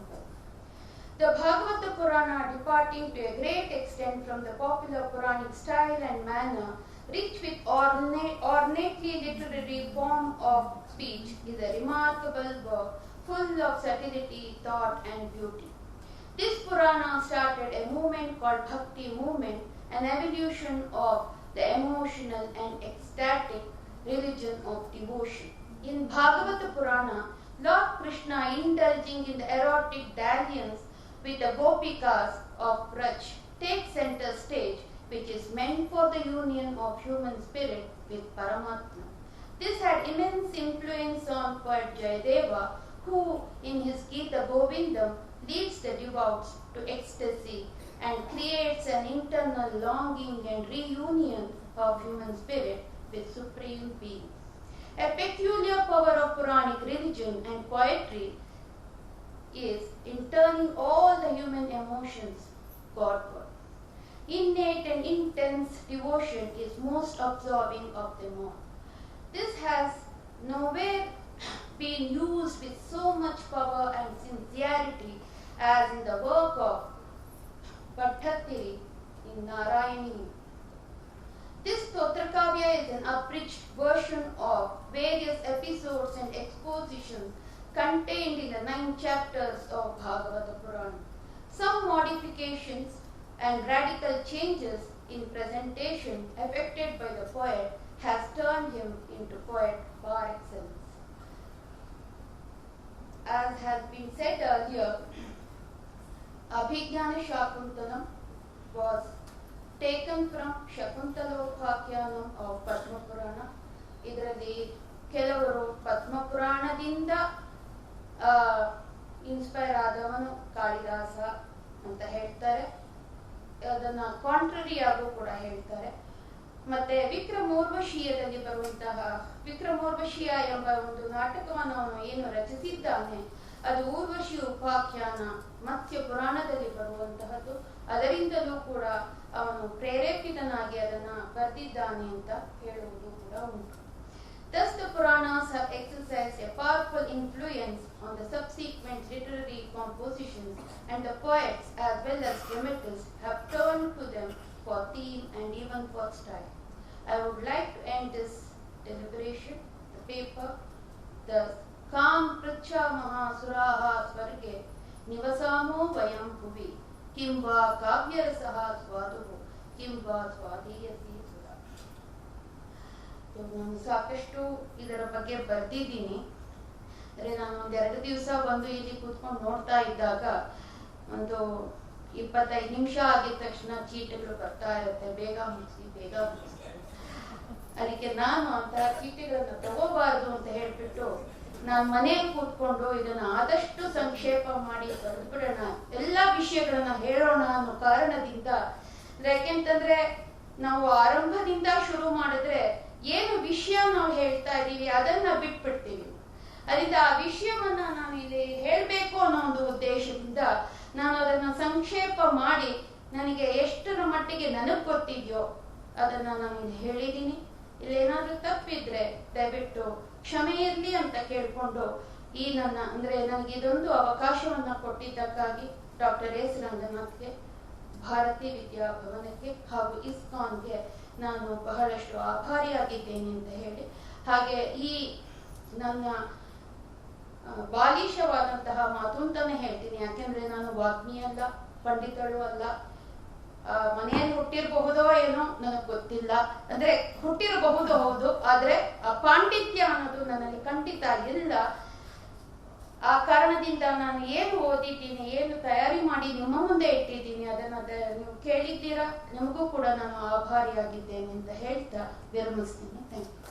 The Bhagavata Purana, departing to a great extent from the popular Puranic style and manner, rich with ornately literary form of speech, is a remarkable work full of subtlety, thought and beauty. This Purana started a movement called Bhakti movement, an evolution of the emotional and ecstatic religion of devotion. In Bhagavata Purana, Lord Krishna, indulging in the erotic dalliance with the Gopikas of Braj, takes center stage, which is meant for the union of human spirit with Paramatma. This had immense influence on poet Jayadeva, who in his Gita Govindam leads the devout to ecstasy and creates an internal longing and reunion of human spirit with Supreme Being. A peculiar power of Puranic religion and poetry is in turning all the human emotions Godward. Innate and intense devotion is most absorbing of them all. This has nowhere been used with so much power and sincerity as in the work of Bhattatiri in Narayani. This Stotrakavya is an abridged version of various episodes and expositions contained in the 9 chapters of Bhagavata Purana. Some modifications and radical changes in presentation effected by the poet has turned him into poet par excellence. As has been said earlier, Abhignana Shakuntalam was taken from Shakuntalopakhyanam of Padma Purana. ಇದರಲ್ಲಿ ಕೆಲವರು ಪದ್ಮ ಪುರಾಣದಿಂದ inspire ಆದವನು ಕಾಳಿದಾಸ ಅಂತ ಹೇಳ್ತಾರೆ. ಅದನ್ನ contrary ಆಗು ಕೂಡ ಹೇಳ್ತಾರೆ. ಮತ್ತೆ ವಿಕ್ರಮೋರ್ವಶೀಯದಲ್ಲಿ ಬರುವಂತಹ ವಿಕ್ರಮೋರ್ವಶೀಯ ಎಂಬ ಒಂದು ನಾಟಕವನ್ನು ಅವನು ಏನು ರಚಿಸಿದ್ದಾನೆ ಅದು ಊರ್ವಶಿ ಉಪಾಖ್ಯಾನ ಮತ್ಸ್ಯ ಪುರಾಣದಲ್ಲಿ ಬರುವಂತಹದ್ದು. ಅದರಿಂದಲೂ ಕೂಡ ಅವನು ಪ್ರೇರೇಪಿತನಾಗಿ ಅದನ್ನ ಬರೆದಿದ್ದಾನೆ ಅಂತ ಹೇಳುವುದು ಕೂಡ ಉಂಟು. Thus the Puranas have exercised a powerful influence on the subsequent literary compositions, and the poets as well as dramatists have turned to them for theme and even for style. I would like to end this deliberation, the paper, the Kam Pracha Mahasuraha Swarge Nivasamo Vayam Bhuvi Kimva Kavyarasaha Swaduhu Kimva Swadiyasi Sura. ನಾನು ಸಾಕಷ್ಟು ಇದರ ಬಗ್ಗೆ ಬರ್ದಿದ್ದೀನಿ. ಅಂದರೆ ನಾನು ಒಂದೆರಡು ದಿವಸ ಬಂದು ಇಲ್ಲಿ ಕೂತ್ಕೊಂಡು ನೋಡ್ತಾ ಇದ್ದಾಗ ಒಂದು 25 ನಿಮಿಷ ಆಗಿದ ತಕ್ಷಣ ಚೀಟಿಗಳು ಬರ್ತಾ ಇರುತ್ತೆ, ಬೇಗ ಮುಗಿಸಿ. ಅದಕ್ಕೆ ನಾನು ಅಂತಹ ಚೀಟಿಗಳನ್ನ ತಗೋಬಾರ್ದು ಅಂತ ಹೇಳ್ಬಿಟ್ಟು ನಾನು ಮನೆಯಲ್ಲಿ ಕೂತ್ಕೊಂಡು ಇದನ್ನ ಆದಷ್ಟು ಸಂಕ್ಷೇಪ ಮಾಡಿ ಬರೆದ್ಬಿಡೋಣ, ಎಲ್ಲಾ ವಿಷಯಗಳನ್ನ ಹೇಳೋಣ ಅನ್ನೋ ಕಾರಣದಿಂದ. ಯಾಕೆಂತಂದ್ರೆ ನಾವು ಆರಂಭದಿಂದ ಶುರು ಮಾಡಿದ್ರೆ ಏನು ವಿಷಯ ನಾವು ಹೇಳ್ತಾ ಇದೀವಿ ಅದನ್ನ ಬಿಟ್ಬಿಡ್ತೀವಿ. ಅದರಿಂದ ಆ ವಿಷಯವನ್ನ ನಾನು ಇಲ್ಲಿ ಹೇಳ್ಬೇಕು ಅನ್ನೋ ಒಂದು ಉದ್ದೇಶದಿಂದ ನಾನು ಅದನ್ನ ಸಂಕ್ಷೇಪ ಮಾಡಿ ನನಗೆ ಎಷ್ಟರ ಮಟ್ಟಿಗೆ ನನಗ್ ಗೊತ್ತಿದ್ಯೋ ಅದನ್ನ ನಾನು ಇಲ್ಲಿ ಹೇಳಿದ್ದೀನಿ. ಇಲ್ಲೇನಾದ್ರೂ ತಪ್ಪಿದ್ರೆ ದಯವಿಟ್ಟು ಕ್ಷಮೆ ಇರ್ಲಿ ಅಂತ ಕೇಳ್ಕೊಂಡು ಈ ನನ್ನ ಅಂದ್ರೆ ನನಗೆ ಇದೊಂದು ಅವಕಾಶವನ್ನ ಕೊಟ್ಟಿದ್ದಕ್ಕಾಗಿ ಡಾಕ್ಟರ್ ಎಸ್ ರಂಗನಾಥ್ಗೆ, ಭಾರತಿ ವಿದ್ಯಾಭವನಕ್ಕೆ ಹಾಗೂ ಇಸ್ಕಾನ್ಗೆ ನಾನು ಬಹಳಷ್ಟು ಆಭಾರಿಯಾಗಿದ್ದೇನೆ ಅಂತ ಹೇಳಿ, ಹಾಗೆ ಈ ನನ್ನ ಬಾಲಿಶವಾದಂತಹ ಮಾತು ಅಂತಾನೆ ಹೇಳ್ತೀನಿ. ಯಾಕೆಂದ್ರೆ ನಾನು ವಾಗ್ಮಿ ಅಲ್ಲ, ಪಂಡಿತಳು ಅಲ್ಲ. ಮನೆಯಲ್ಲಿ ಹುಟ್ಟಿರಬಹುದೋ ಏನೋ ನನಗೆ ಗೊತ್ತಿಲ್ಲ, ಅಂದ್ರೆ ಹುಟ್ಟಿರಬಹುದು ಹೌದು, ಆದ್ರೆ ಆ ಪಾಂಡಿತ್ಯ ಅನ್ನೋದು ನನಗೆ ಖಂಡಿತ ಇಲ್ಲ. ಆ ಕಾರಣದಿಂದ ನಾನು ಏನು ಓದಿದ್ದೀನಿ, ಏನು ತಯಾರಿ ಮಾಡಿ ನಿಮ್ಮ ಮುಂದೆ ಇಟ್ಟಿದ್ದೀನಿ ಅದನ್ನ ನೀವು ಕೇಳಿದ್ದೀರಾ. ನಿಮಗೂ ಕೂಡ ನಾನು ಆಭಾರಿಯಾಗಿದ್ದೇನೆ ಅಂತ ಹೇಳ್ತಾ ವಿರಮಿಸ್ತೀನಿ. Thank you.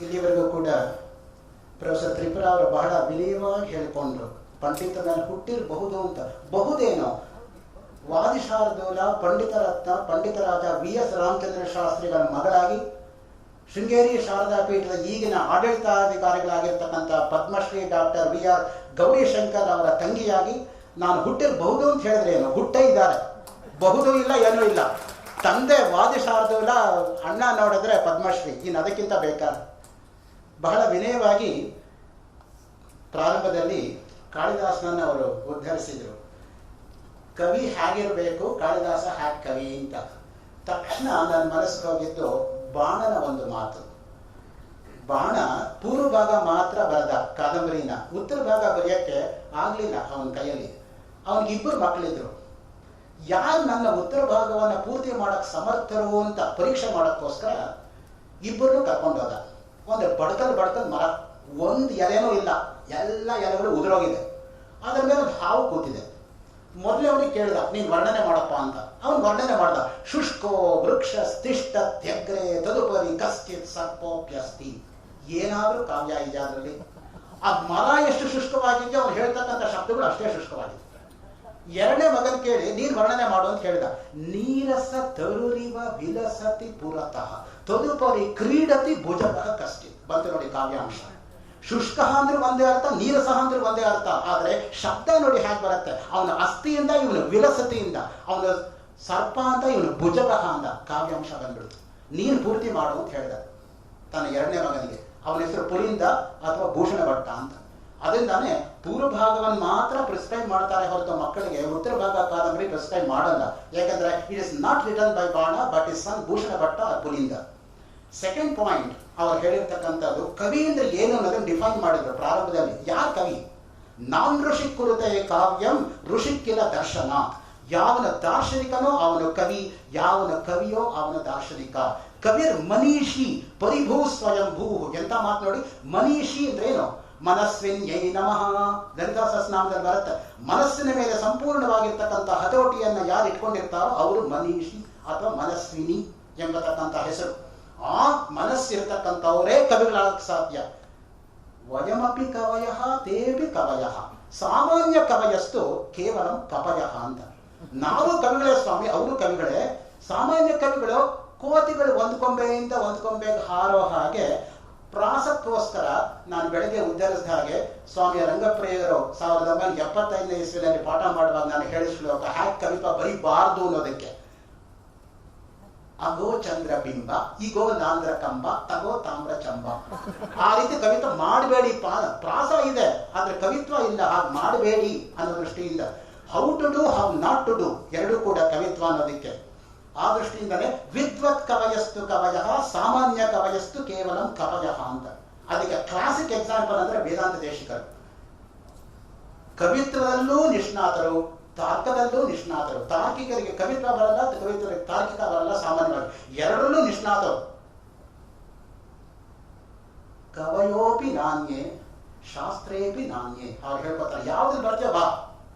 ಇಲ್ಲಿವರೆಗೂ ಕೂಡ ಪ್ರೊಫೆಸರ್ ತ್ರಿಪುರ ಅವರು ಬಹಳ ವಿನಯವಾಗಿ ಹೇಳಿಕೊಂಡ್ರು, ಪಂಡಿತನಲ್ಲಿ ಹುಟ್ಟಿರಬಹುದು ಅಂತ. ಬಹುದೇನೋ ವಾದಿಶಾರ್ದೂಲ ಪಂಡಿತರತ್ನ ಪಂಡಿತರಾದ VS ರಾಮಚಂದ್ರ ಶಾಸ್ತ್ರಿಗಳ ಮಗಳಾಗಿ ಶೃಂಗೇರಿ ಶಾರದಾ ಪೀಠದ ಈಗಿನ ಆಡಳಿತಾಧಿಕಾರಿಗಳಾಗಿರ್ತಕ್ಕಂಥ ಪದ್ಮಶ್ರೀ ಡಾಕ್ಟರ್ VR ಗೌರಿಶಂಕರ್ ಅವರ ತಂಗಿಯಾಗಿ ನಾನು ಹುಟ್ಟಿರಬಹುದು ಅಂತ ಹೇಳಿದ್ರೆ ಏನು, ಹುಟ್ಟೇ ಇದ್ದಾರೆ, ಬಹುದು ಇಲ್ಲ ಏನೂ ಇಲ್ಲ. ತಂದೆ ವಾದಿಶಾರ್ದೂಲ, ಅಣ್ಣ ನೋಡಿದ್ರೆ ಪದ್ಮಶ್ರೀ, ಇನ್ನು ಅದಕ್ಕಿಂತ ಬೇಕಾದ. ಬಹಳ ವಿನಯವಾಗಿ ಪ್ರಾರಂಭದಲ್ಲಿ ಕಾಳಿದಾಸನನ್ನು ಅವರು ಉದ್ಧರಿಸಿದರು. ಕವಿ ಹೇಗಿರಬೇಕು, ಕಾಳಿದಾಸ ಹ್ಯಾಕ್ ಕವಿ ಅಂತ. ತಕ್ಷಣ ನನ್ನ ಮನಸ್ಸಿಗೆ ಹೋಗಿದ್ದು ಬಾಣನ ಒಂದು ಮಾತು. ಬಾಣ ಪೂರ್ವ ಭಾಗ ಮಾತ್ರ ಬರೆದ ಕಾದಂಬರಿನ, ಉತ್ತರ ಭಾಗ ಬರೆಯಕ್ಕೆ ಆಗ್ಲಿಲ್ಲ ಅವನ ಕೈಯಲ್ಲಿ. ಅವನಿಗೆ 2 ಮಕ್ಕಳಿದ್ರು. ಯಾರು ನನ್ನ ಉತ್ತರ ಭಾಗವನ್ನ ಪೂರ್ತಿ ಮಾಡಕ್ ಸಮರ್ಥರು ಅಂತ ಪರೀಕ್ಷೆ ಮಾಡಕ್ಕೋಸ್ಕರ 2 ಕರ್ಕೊಂಡೋದ. ಒಂದು ಬಡ್ಕಲ್ ಮರ, ಒಂದು ಎಲೆನೂ ಇಲ್ಲ, ಎಲ್ಲ ಎಲೆಗಳು ಉದುರೋಗಿದೆ. ಅದ್ರ ಮೇಲೆ ಒಂದು ಹಾವು ಕೂತಿದೆ. ಮೊದಲೇ ಅವನಿಗೆ ಕೇಳ್ದ, ನೀನ್ ವರ್ಣನೆ ಮಾಡಪ್ಪ ಅಂತ. ಅವನು ವರ್ಣನೆ ಮಾಡ್ದ. ಶುಷ್ಕೋ ವೃಕ್ಷ ಸ್ತಿಷ್ಠ ತ್ಯಗ್ರೆ ತದುಪರಿ ಕಶ್ಚಿತ್ ಸರ್ಪೋಪ್ಯಸ್ತಿ. ಏನಾದ್ರೂ ಕಾವ್ಯ ಇದೆ ಅದರಲ್ಲಿ. ಆ ಮರ ಎಷ್ಟು ಶುಷ್ಕವಾಗಿದೆಯೋ ಅವ್ನು ಹೇಳ್ತಕ್ಕಂಥ ಶಬ್ದಗಳು ಅಷ್ಟೇ ಶುಷ್ಕವಾಗಿದೆ. 2ನೇ ಮಗನ್ ಕೇಳಿ ನೀನ್ ವರ್ಣನೆ ಮಾಡು ಅಂತ ಹೇಳಿದ. ನೀರಸ ತರುರಿವ ವಿಲಸತಿ ಪುರತಃ ತದುಪರಿ ಕ್ರೀಡತಿ ಭುಜತಃ ಕಶ್ಚಿತ್. ಬಂತು ನೋಡಿ ಕಾವ್ಯಾಂಶ. ಶುಷ್ಕ ಅಂದ್ರೆ ಒಂದೇ ಅರ್ಥ, ನೀರಸ ಅಂದ್ರೆ ಒಂದೇ ಅರ್ಥ. ಆದ್ರೆ ಶಬ್ದ ನೋಡಿ ಹೇಗೆ ಬರುತ್ತೆ. ಅವನ ಅಸ್ಥಿಯಿಂದ ಇವನು ವಿಲಸತಿಯಿಂದ, ಅವನ ಸರ್ಪ ಅಂತ ಇವನು ಭುಜಗಃ ಅಂತ ಕಾವ್ಯಾಂಶ ಬಂದ್ಬಿಡ್ತು. ನೀನು ಪೂರ್ತಿ ಮಾಡು ಅಂತ ಹೇಳ್ದ ತನ್ನ 2ನೇ ಮಗನಿಗೆ. ಅವನ ಹೆಸರು ಪುಲಿಂದ ಅಥವಾ ಭೂಷಣ ಭಟ್ಟ ಅಂತ. ಅದರಿಂದಾನೆ ಪೂರ್ವ ಭಾಗವನ್ನು ಮಾತ್ರ ಪ್ರಿಸ್ಕ್ರೈಬ್ ಮಾಡ್ತಾರೆ ಹೊರತು ಮಕ್ಕಳಿಗೆ ಉತ್ತರ ಭಾಗ ಕಾದಂಬರಿ ಪ್ರಿಸ್ಕ್ರೈಬ್ ಮಾಡಲ್ಲ. ಯಾಕಂದ್ರೆ it is not written by Bana but is son Bhushana Bhatta Pulinda. Second point ಅವ್ರು ಹೇಳಿರ್ತಕ್ಕಂಥದ್ದು, ಕವಿ ಅಂದ್ರೆ ಏನು ಅನ್ನೋದನ್ನು ಡಿಫೈನ್ ಮಾಡಿದ್ರು ಪ್ರಾರಂಭದಲ್ಲಿ. ಯಾರು ಕವಿ? ನಾನ್ ಋಷಿ ಕುರುತೆ ಕಾವ್ಯಂ ಋಷಿಕ್ಕಿಲ ದರ್ಶನ. ಯಾವನ ದಾರ್ಶನಿಕನೋ ಅವನು ಕವಿ, ಯಾವನ ಕವಿಯೋ ಅವನ ದಾರ್ಶನಿಕ. ಕವಿರ್ ಮನೀಷಿ ಪರಿಭೂ ಸ್ವಯಂಭೂ. ಎಂತ ಮಾತು ನೋಡಿ. ಮನೀಷಿ ಅಂದ್ರೆ ಏನು? ಮನಸ್ವಿನ್ ಯೈ ನಮಃ. ಲಲಿತಾ ಸಹಸ್ರನಾಮದಲ್ಲಿ ಬರುತ್ತೆ. ಮನಸ್ಸಿನ ಮೇಲೆ ಸಂಪೂರ್ಣವಾಗಿರ್ತಕ್ಕಂಥ ಹತೋಟಿಯನ್ನ ಯಾರು ಇಟ್ಕೊಂಡಿರ್ತಾರೋ ಅವರು ಮನೀಷಿ ಅಥವಾ ಮನಸ್ವಿನಿ ಎಂಬತಕ್ಕಂಥ ಹೆಸರು. ಆ ಮನಸ್ಸಿರ್ತಕ್ಕಂಥವರೇ ಕವಿಗಳಾಗಕ್ಕೆ ಸಾಧ್ಯ. ವಯಮಪಿ ಕವಯಃ ತೇಪಿ ಕವಯಃ ಸಾಮಾನ್ಯ ಕವಯಸ್ತು ಕೇವಲ ಕವಯಃ ಅಂತ. ನಾವು ಕವಿಗಳೇ ಸ್ವಾಮಿ, ಅವರು ಕವಿಗಳೇ. ಸಾಮಾನ್ಯ ಕವಿಗಳು ಕೋತಿಗಳು ಒಂದು ಕೊಂಬೆಯಿಂದ ಒಂದು ಕೊಂಬೆಗೆ ಹಾರೋ ಹಾಗೆ ಪ್ರಾಸಕ್ಕೋಸ್ಕರ ನಾನು ಬೆಳಗ್ಗೆ ಉದ್ಧರಿಸಿದ ಹಾಗೆ ಸ್ವಾಮಿ ರಂಗಪ್ರಿಯರು 1975ನೇ ಇಸ್ವಿನಲ್ಲಿ ಪಾಠ ಮಾಡುವಾಗ ನಾನು ಹೇಳಿದ ಶ್ಲೋಕ ಹ್ಯಾಕ್ ಕವಿತ್ವ ಬರೀಬಾರ್ದು ಅನ್ನೋದಕ್ಕೆ. ಅಗೋ ಚಂದ್ರ ಬಿಂಬ, ಈಗೋ ನಾಂದ್ರ ಕಂಬ, ತಗೋ ತಾಮ್ರ ಚಂಬ. ಆ ರೀತಿ ಕವಿತ್ವ ಮಾಡಬೇಡಿ. ಪ್ರಾಸ ಇದೆ ಆದ್ರೆ ಕವಿತ್ವ ಇಲ್ಲ, ಹಾಗೆ ಮಾಡಬೇಡಿ ಅನ್ನೋ ದೃಷ್ಟಿಯಿಂದ how to do, how not to do ಎರಡೂ ಕೂಡ ಕವಿತ್ವ ಅನ್ನೋದಕ್ಕೆ. ಆ ದೃಷ್ಟಿಯಿಂದಲೇ ವಿದ್ವತ್ ಕವಯಸ್ತು ಕವಯಃ ಸಾಮಾನ್ಯ ಕವಯಸ್ತು ಕೇವಲ ಕವಯಃ ಅಂತ. ಅದಕ್ಕೆ ಕ್ಲಾಸಿಕ್ ಎಕ್ಸಾಂಪಲ್ ಅಂದ್ರೆ ವೇದಾಂತ ದೇಶಿಕರು. ಕವಿತ್ವದಲ್ಲೂ ನಿಷ್ಣಾತರು, ತಾರ್ಕದಲ್ಲೂ ನಿಷ್ಣಾತರು. ತಾರ್ಕಿಕರಿಗೆ ಕವಿತ್ವ ಬರಲ್ಲ, ಕವಿತ್ವರಿಗೆ ತಾರ್ಕಿಕ ಬರಲ್ಲ. ಸಾಮಾನ್ಯವಾಗಿ ಎರಡರಲ್ಲೂ ನಿಷ್ಣಾತರು. ಕವಯೋಪಿ ನಾಣ್ಯೆ ಶಾಸ್ತ್ರೇಪಿ ನಾಣ್ಯೆ ಅವ್ರು ಹೇಳ್ಕೊತಾರೆ. ಯಾವ್ದು ಬರ್ತೇವೆ ಬಾ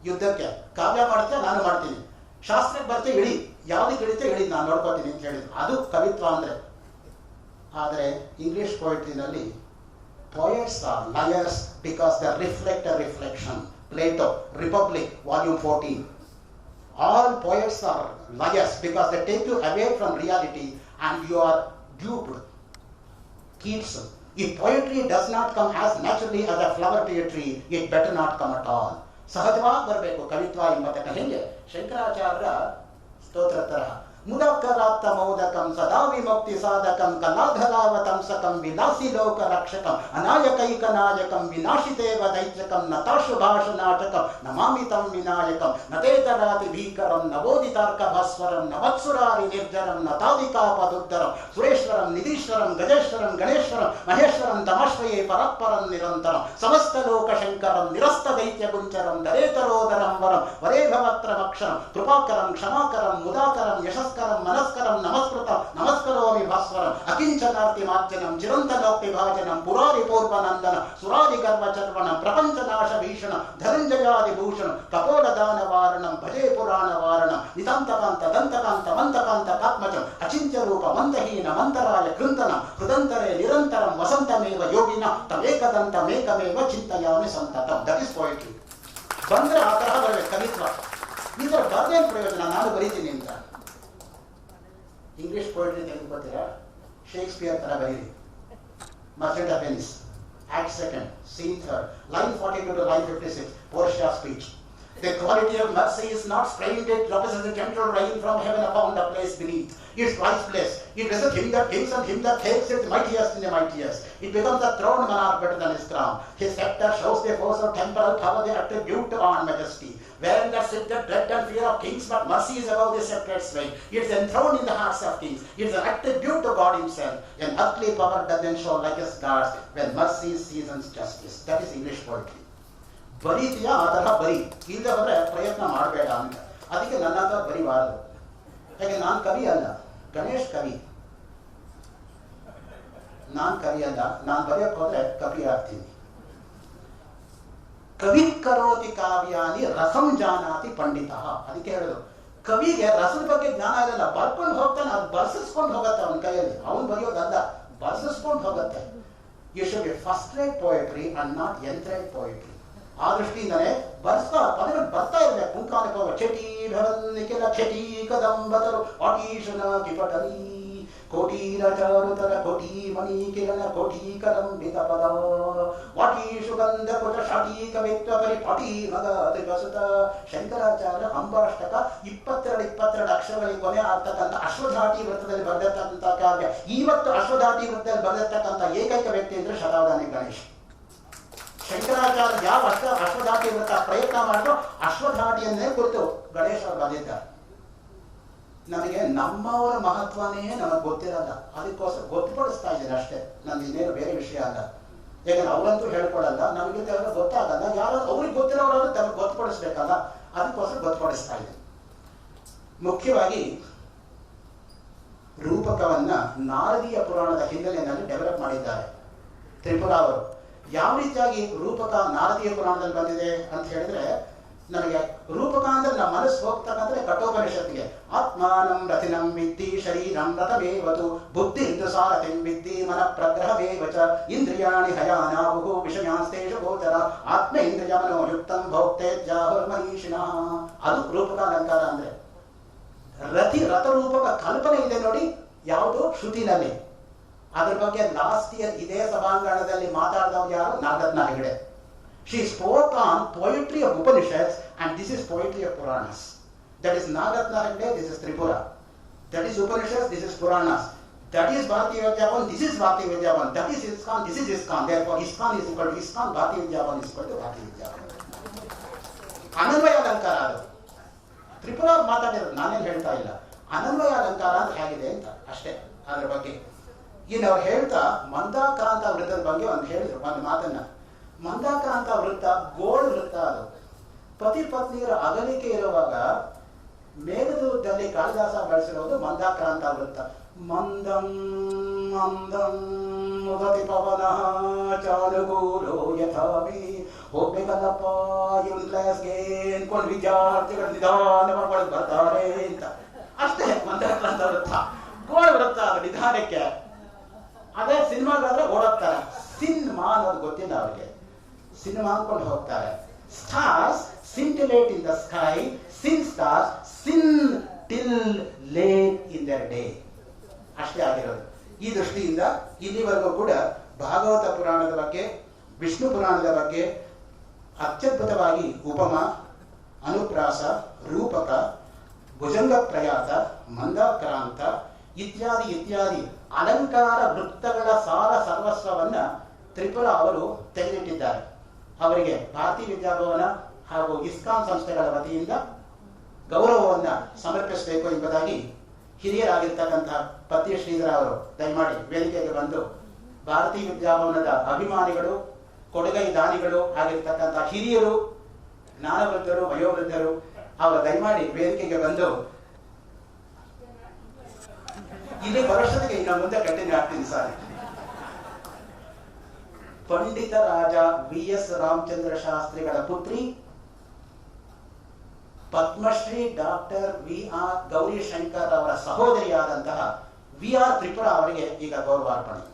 ಯುದ್ಧಕ್ಕೆ, ಕಾವ್ಯ ಮಾಡ್ತೇವೆ ನಾನು ಮಾಡ್ತೀನಿ, ಶಾಸ್ತ್ರಕ್ಕೆ ಬರ್ತೇವೆ ಇಳಿ, ಯಾವ್ದಕ್ಕೆ ಇಳಿತೇ ಇಳಿ ನಾನು ನೋಡ್ಕೋತೀನಿ ಅಂತ ಹೇಳಿದ್ರು. ಅದು ಕವಿತ್ವ ಅಂದ್ರೆ. ಆದರೆ English ಪೊಯಿಟ್ರಿನಲ್ಲಿ poets are liars because they reflect a reflection. Plato, Republic, volume 14. All poets are liars because they take you away from reality and you are duped. Keats, if poetry does not come as naturally as a flower to a tree, it better not come at all. ಸಹಜವಾಗಿ ಬರಬೇಕು ಕವಿತ್ವ ಎಂಬತಕ್ಕ. ಹೆಂಗೆ ಶಂಕರಾಚಾರ್ಯರ ಸ್ತೋತ್ರ ತರಹ ಮುದಕರಾತ್ತ ಮೌದಕಂ ಸದಾ ವಿಮುಕ್ತಿ ಸಾಧಕಂ ಕಲಾಧರಾವತಂಸಕಂ ವಿಲಾಸಿ ಲೋಕ ರಕ್ಷಕಂ ಅನಾಯಕೈಕ ನಾಯಕಂ ವಿನಾಶಿತೇವ ದೈತ್ಯಕಂ ನತಾಶುಭಾಷ ನಾಟಕಂ ನಮಾಮಿತಂ ವಿನಾಯಕಂ ನತೇತರಾತಿ ಭೀಕರಂ ನವೋದಿತಾರ್ಕ ಭಾಸ್ವರಂ ನವತ್ಸುರಾರಿ ನಿರ್ಜರಂ ನತಾದಿಕಾಪದುದ್ದರಂ ಸುರೇಶ್ವರಂ ನಿಧೀಶ್ವರಂ ಗಜೇಶ್ವರಂ ಗಣೇಶ್ವರಂ ಮಹೇಶ್ವರಂ ತಮಾಶ್ರಯೇ ಪರತ್ಪರಂ ನಿರಂತರಂ ಸಮಸ್ತ ಲೋಕ ಶಂಕರಂ ನಿರಸ್ತ ದೈತ್ಯ ಗುಂಚರಂ ದರೇತರೋದರಂ ವರಂ ವರೇಭವತ್ರಮಕ್ಷರಂ ಕೃಪಾಕರಂ ಕ್ಷಮಾಕರಂ ಮುದಾಕರಂ ಯಶಸ್ ಮನಸ್ಕರಂ ನಮಸ್ಕೃತಂ ನಮಸ್ಕರೋಮಿ ಭಾಸ್ವರಂ ಅಕಿಂಚನಾರ್ತಿ ಮಾರ್ಜನಂ ಚಿರಂತನೋಕ್ತಿ ಭಾಜನಂ ಪುರಾರಿ ಪೂರ್ವನಂದನ ಸುರಾದಿ ಗರ್ವ ಚರ್ವಣಂ ಪ್ರಪಂಚ ನಾಶ ಭೀಷಣ ಧನಂಜಯಾದಿ ಭೂಷಣ ಕಪೋಲದಾನ ವಾರಣಂ ಭಜೇ ಪುರಾಣ ವಾರಣಂ ನಿತಾಂತಕಾಂತ ದಂತಕಾಂತ ಮಂತಕಾಂತ ಕಾತ್ಮಜಂ ಅಚಿಂತ್ಯ ರೂಪ ಮಂತಹೀನ ಮಂತರಾಯ ಕೃಂತನ ಹೃದಂತರೇ ನಿರಂತರಂ ವಸಂತಮೇವ ಯೋಗಿನ ತಮೇಕದಂತಮೇಕಮೇವ ಚಿಂತಯಾಮಿ ಸಂತತಂ. That is poetry. ಬಂದ್ರೆ ಆ ತರಹ ಬರಬೇಕು ಕವಿತ್ವ. ಈ ತರ ಬರ್ದೇನು ಪ್ರಯೋಜನ, ನಾನು ಬರೀತೀನಿ ಅಂತ. ಇಂಗ್ಲಿಷ್ ಪೊಯಿಟ್ರಿ ತೆಗೆದುಕೊತೀರಾ, ಶೇಕ್ಸ್ಪಿಯರ್ ತರ ಬರೀರಿ. Merchant of Venice, act second, scene third, line 42 to line 56, Portia speech. The quality of mercy is not framed, it represents the gentle rain from heaven upon the place beneath. It's priceless. It is him that gives and him that takes, it mightiest in the mightiest. It becomes a throne monarch better than his crown. His scepter shows the force of temporal power, the attribute on majesty. Wherein that sit the dread and fear of kings, but mercy is above the sceptred sway. It is enthroned in the hearts of kings. It is an attribute to God himself. An earthly power doesn't show like his guards when mercy seasons justice. That is English poetry. ಬರೀತಿಯಾ ಆ ತರಹ ಬರೀ, ಇಲ್ಲ ಬಂದ್ರೆ ಪ್ರಯತ್ನ ಮಾಡಬೇಡ ಅಂತ. ಅದಕ್ಕೆ ನನ್ನ ಹತ್ರ ಬರೀಬಾರದು. ಯಾಕೆ ನಾನು ಕವಿ ಅಲ್ಲ, ಗಣೇಶ್ ಕವಿ. ನಾನು ಕವಿ ಅಲ್ಲ, ನಾನು ಬರೆಯಕ್ಕೆ ಹೋದ್ರೆ ಕವಿ ಆಗ್ತೀನಿ. ಕವಿ ಕರೋತಿ ಕಾವ್ಯಾನಿ ರಸಂ ಜಾನಾತಿ ಪಂಡಿತ. ಅದಕ್ಕೆ ಹೇಳೋದು ಕವಿಗೆ ರಸದ ಬಗ್ಗೆ ಜ್ಞಾನ ಇರಲ್ಲ, ಬರ್ಕೊಂಡು ಹೋಗ್ತಾನೆ, ಅದು ಬರ್ಸಿಸ್ಕೊಂಡು ಹೋಗತ್ತೆ ಅವನ ಕೈಯಲ್ಲಿ. ಅವನು ಬರೆಯೋದಲ್ಲ, ಬರ್ಸಿಸ್ಕೊಂಡು ಹೋಗತ್ತೆ. You should be first rate poetry and not nth rate poetry. ಆ ದೃಷ್ಟಿಯಿಂದಲೇ ಪದಗಳು ಬರ್ತಾ ಇರಬೇಕು. ಪುಂಕಾನಿಕ ಚಟಿ ನಿಖಿಲ ಚಟಿ ಕದಂಬತರು ಅಟೀಶನ ಕಿಪಟಲಿ ಕೋಟೀರ ಚಾರುತರ ಕೋಟಿ ಮಣಿ ಕಿರಣ ಕೋಟಿ ಕಲಂಬಿತ ಪದ ವಾಟೀಶು ಗಂಧ ಕುಟ ಷಟೀ ಕವಿತ್ವ ಪರಿಪಾಟಿ ಮಗ ತ್ರಿವಸುತ. ಶಂಕರಾಚಾರ್ಯ ಅಂಬಾಷ್ಟಕ 22 ಅಕ್ಷರಗಳಿಗೆ ಕೊನೆ ಆಗ್ತಕ್ಕಂಥ ಅಶ್ವಧಾಟಿ ವೃತ್ತದಲ್ಲಿ ಬರೆದಿರ್ತಕ್ಕಂಥ ಕಾವ್ಯ. ಇವತ್ತು ಅಶ್ವಧಾಟಿ ವೃತ್ತದಲ್ಲಿ ಬರೆದಿರ್ತಕ್ಕಂಥ ಏಕೈಕ ವ್ಯಕ್ತಿ ಅಂದ್ರೆ ಶತಾವಧಾನಿ ಗಣೇಶ್. ಶಂಕರಾಚಾರ್ಯ ಯಾವ ಅಶ್ವಧಾಟಿ ವೃತ್ತ ಪ್ರಯತ್ನ ಮಾಡಿದ್ರು ಅಶ್ವಧಾಟಿಯನ್ನೇ ಕುರಿತು ಗಣೇಶ್ ಅವರು ಬಂದಿದ್ದಾರೆ. ನಮಗೆ ನಮ್ಮವರ ಮಹತ್ವನೇ ನಮಗೆ ಗೊತ್ತಿರಲ್ಲ, ಅದಕ್ಕೋಸ್ಕರ ಗೊತ್ತುಪಡಿಸ್ತಾ ಇದ್ದೀನಿ ಅಷ್ಟೇ. ನಮ್ದು ಇನ್ನೇನು ಬೇರೆ ವಿಷಯ ಅಲ್ಲ. ಯಾಕಂದ್ರೆ ಅವರಂತೂ ಹೇಳ್ಕೊಡಲ್ಲ, ನಮಗೆ ಗೊತ್ತಾಗಲ್ಲ. ಯಾರು ಅವ್ರಿಗೆ ಗೊತ್ತಿರೋರಾದ್ರೂ ತಮಗೆ ಗೊತ್ತುಪಡಿಸ್ಬೇಕಲ್ಲ, ಅದಕ್ಕೋಸ್ಕರ ಗೊತ್ತುಪಡಿಸ್ತಾ ಇದ್ದೀನಿ. ಮುಖ್ಯವಾಗಿ ರೂಪಕವನ್ನ ನಾರದೀಯ ಪುರಾಣದ ಹಿನ್ನೆಲೆಯಲ್ಲಿ ಡೆವಲಪ್ ಮಾಡಿದ್ದಾರೆ ತ್ರಿಪುರ ಅವರು. ಯಾವ ರೀತಿಯಾಗಿ ರೂಪಕ ನಾರದೀಯ ಪುರಾಣದಲ್ಲಿ ಬಂದಿದೆ ಅಂತ ಹೇಳಿದ್ರೆ, ನನಗೆ ರೂಪಕ ಅಂದ್ರೆ ನಮ್ಮ ಮನಸ್ಸು ಹೋಗ್ತಕ್ಕಂದ್ರೆ ಕಠೋಪನಿಷತ್ತಿಗೆ ಆತ್ಮಾನಂ ರಥಿನಂ ವಿದ್ದಿ ಶರೀರಂ ರಥಮೇವತು ಬುದ್ಧಿಂದು ಸಾರಥಿಂ ವಿದ್ದಿ ಮನ ಪ್ರಗ್ರಹವೇವಚ ಇಂದ್ರಿಯಾಣಿ ಹಯಾನಾವುಹು ವಿಷಯಾಂಸ್ತೇಷು ಗೋಚರ ಆತ್ಮ ಇಂದ್ರಿಯ ಮನೋಯುಕ್ತಂ ಭೋಕ್ತೆ ಜಾಹುರ್ಮನೀಷಿಣಃ. ಅದು ರೂಪಕ ಅಲಂಕಾರ ಅಂದ್ರೆ. ರಥರೂಪಕ ಕಲ್ಪನೆ ಇದೆ ನೋಡಿ, ಯಾವುದು ಶ್ರುತಿನಲ್ಲಿ. ಅದ್ರ ಬಗ್ಗೆ ಲಾಸ್ಟ್ ಇಯರ್ ಇದೇ ಸಭಾಂಗಣದಲ್ಲಿ ಮಾತಾಡಿದವರು ಯಾರು? Nagaratna Hegde. She spoke on poetry of Upanishads and this is poetry of Puranas. That is Nagatna Hegde, this is Tripura. That is Upanishads, this is Puranas. That is Bharati Vidyavan, this is Bharati Vidyavan. That is ISKCON, this is ISKCON. Therefore ISKCON is equal to ISKCON, Bharati Vidyavan is equal to Bharati Vidyavan. ಅನನ್ವಯ ಅಲಂಕಾರ ಅದು. ತ್ರಿಪುರ ಮಾತಾಡಿರೋದು ನಾನೇನು ಹೇಳ್ತಾ ಇಲ್ಲ. ಅನನ್ವಯ ಅಲಂಕಾರ ಅಂದ್ರೆ ಹೇಗಿದೆ ಅಂತ ಅಷ್ಟೇ. ಅದ್ರ ಬಗ್ಗೆ ಇನ್ನು ಅವ್ರು ಹೇಳ್ತಾ ಮಂದಾಕ್ರಾಂತ ವೃತ್ತದ ಬಗ್ಗೆ ಹೇಳಿದ್ರು ಒಂದು ಮಾತನ್ನ. ಮಂದಾಕ್ರಾಂತ ವೃತ್ತ ಗೋಳ್ ವೃತ್ತ. ಅದು ಪತಿ ಪತ್ನಿಯರ ಅಗಲಿಕೆ ಇರುವಾಗ ಮೇಘದೂತದಲ್ಲಿ ಕಾಳಿದಾಸ ಬಳಸಿರೋದು ಮಂದಾಕ್ರಾಂತ ವೃತ್ತ. ಮಂದಂ ಮಂದಂ ಮುದತಿ ಪವನಃ ಚಾಲುಗೂಲೋ ಯಥಾಮಿ. ಹೋಗ್ಬೇಕಲ್ಲಪ್ಪ ಇವನ್ ಕ್ಲಾಸ್ಗೆ ಅನ್ಕೊಂಡು ವಿದ್ಯಾರ್ಥಿಗಳು ನಿಧಾನ ಮಾಡ್ಕೊಂಡು ಬರ್ತಾರೆ ಅಂತ ಅಷ್ಟೇ. ಮಂದಾಕ್ರಾಂತ ವೃತ್ತ ಗೋಳ್ ವೃತ್ತ. ಅದು ನಿಧಾನಕ್ಕೆ. ಅದೇ ಸಿನಿಮಾಗಾದ್ರೆ ಓಡೋಗ್ತಾರೆ. ಸಿನಿಮಾ ಅನ್ನೋದು ಗೊತ್ತಿಲ್ಲ ಅವ್ರಿಗೆ. ಸಿನಿಮಾ ಅನ್ಕೊಂಡು ಹೋಗ್ತಾರೆ. Stars scintillate in the sky, cine stars sin till late in their day. ಅಷ್ಟೇ ಆಗಿರೋದು. ಈ ದೃಷ್ಟಿಯಿಂದ ಇಲ್ಲಿವರೆಗೂ ಕೂಡ ಭಾಗವತ ಪುರಾಣದ ಬಗ್ಗೆ, ವಿಷ್ಣು ಪುರಾಣದ ಬಗ್ಗೆ ಅತ್ಯದ್ಭುತವಾಗಿ ಉಪಮ, ಅನುಪ್ರಾಸ, ರೂಪಕ, ಭುಜಂಗ ಪ್ರಯಾತ, ಮಂದಾಕ್ರಾಂತ ಇತ್ಯಾದಿ ಇತ್ಯಾದಿ ಅಲಂಕಾರ ವೃತ್ತಗಳ ಸಾರ ಸರ್ವಸ್ವವನ್ನ ತ್ರಿಪುರ ಅವರು ತೆಗೆದಿಟ್ಟಿದ್ದಾರೆ. ಅವರಿಗೆ ಭಾರತೀ ವಿದ್ಯಾಭವನ ಹಾಗೂ ಇಸ್ಕಾನ್ ಸಂಸ್ಥೆಗಳ ವತಿಯಿಂದ ಗೌರವವನ್ನು ಸಮರ್ಪಿಸಬೇಕು ಎಂಬುದಾಗಿ ಹಿರಿಯರಾಗಿರ್ತಕ್ಕಂತಹ ಪತ್ಯ ಶ್ರೀಧರ ಅವರು ದಯಮಾಡಿ ವೇದಿಕೆಗೆ ಬಂದು ಭಾರತೀ ವಿದ್ಯಾಭವನದ ಅಭಿಮಾನಿಗಳು, ಕೊಡುಗೈ ದಾನಿಗಳು ಆಗಿರ್ತಕ್ಕಂತಹ ಹಿರಿಯರು, ಜ್ಞಾನವೃದ್ಧರು, ವಯೋವೃದ್ಧರು ಅವರ ದಯಮಾಡಿ ವೇದಿಕೆಗೆ ಬಂದು ಇಲ್ಲಿ ಬರೋಷ್ಟೊತ್ತಿಗೆ ಇನ್ನು ಮುಂದೆ ಕಂಟಿನ್ಯೂ ಆಗ್ತೀನಿ ಸರ್. ಪಂಡಿತ ರಾಜ ವಿ.ಎಸ್. ರಾಮಚಂದ್ರ ಶಾಸ್ತ್ರಿಗಳ ಪುತ್ರಿ ಪದ್ಮಶ್ರೀ ಡಾಕ್ಟರ್ ವಿ.ಆರ್. ಗೌರಿಶಂಕರ್ ಅವರ ಸಹೋದರಿಯಾದಂತಹ ವಿ.ಆರ್. ತ್ರಿಪುರ ಅವರಿಗೆ ಈಗ ಗೌರವಾರ್ಪಣೆ.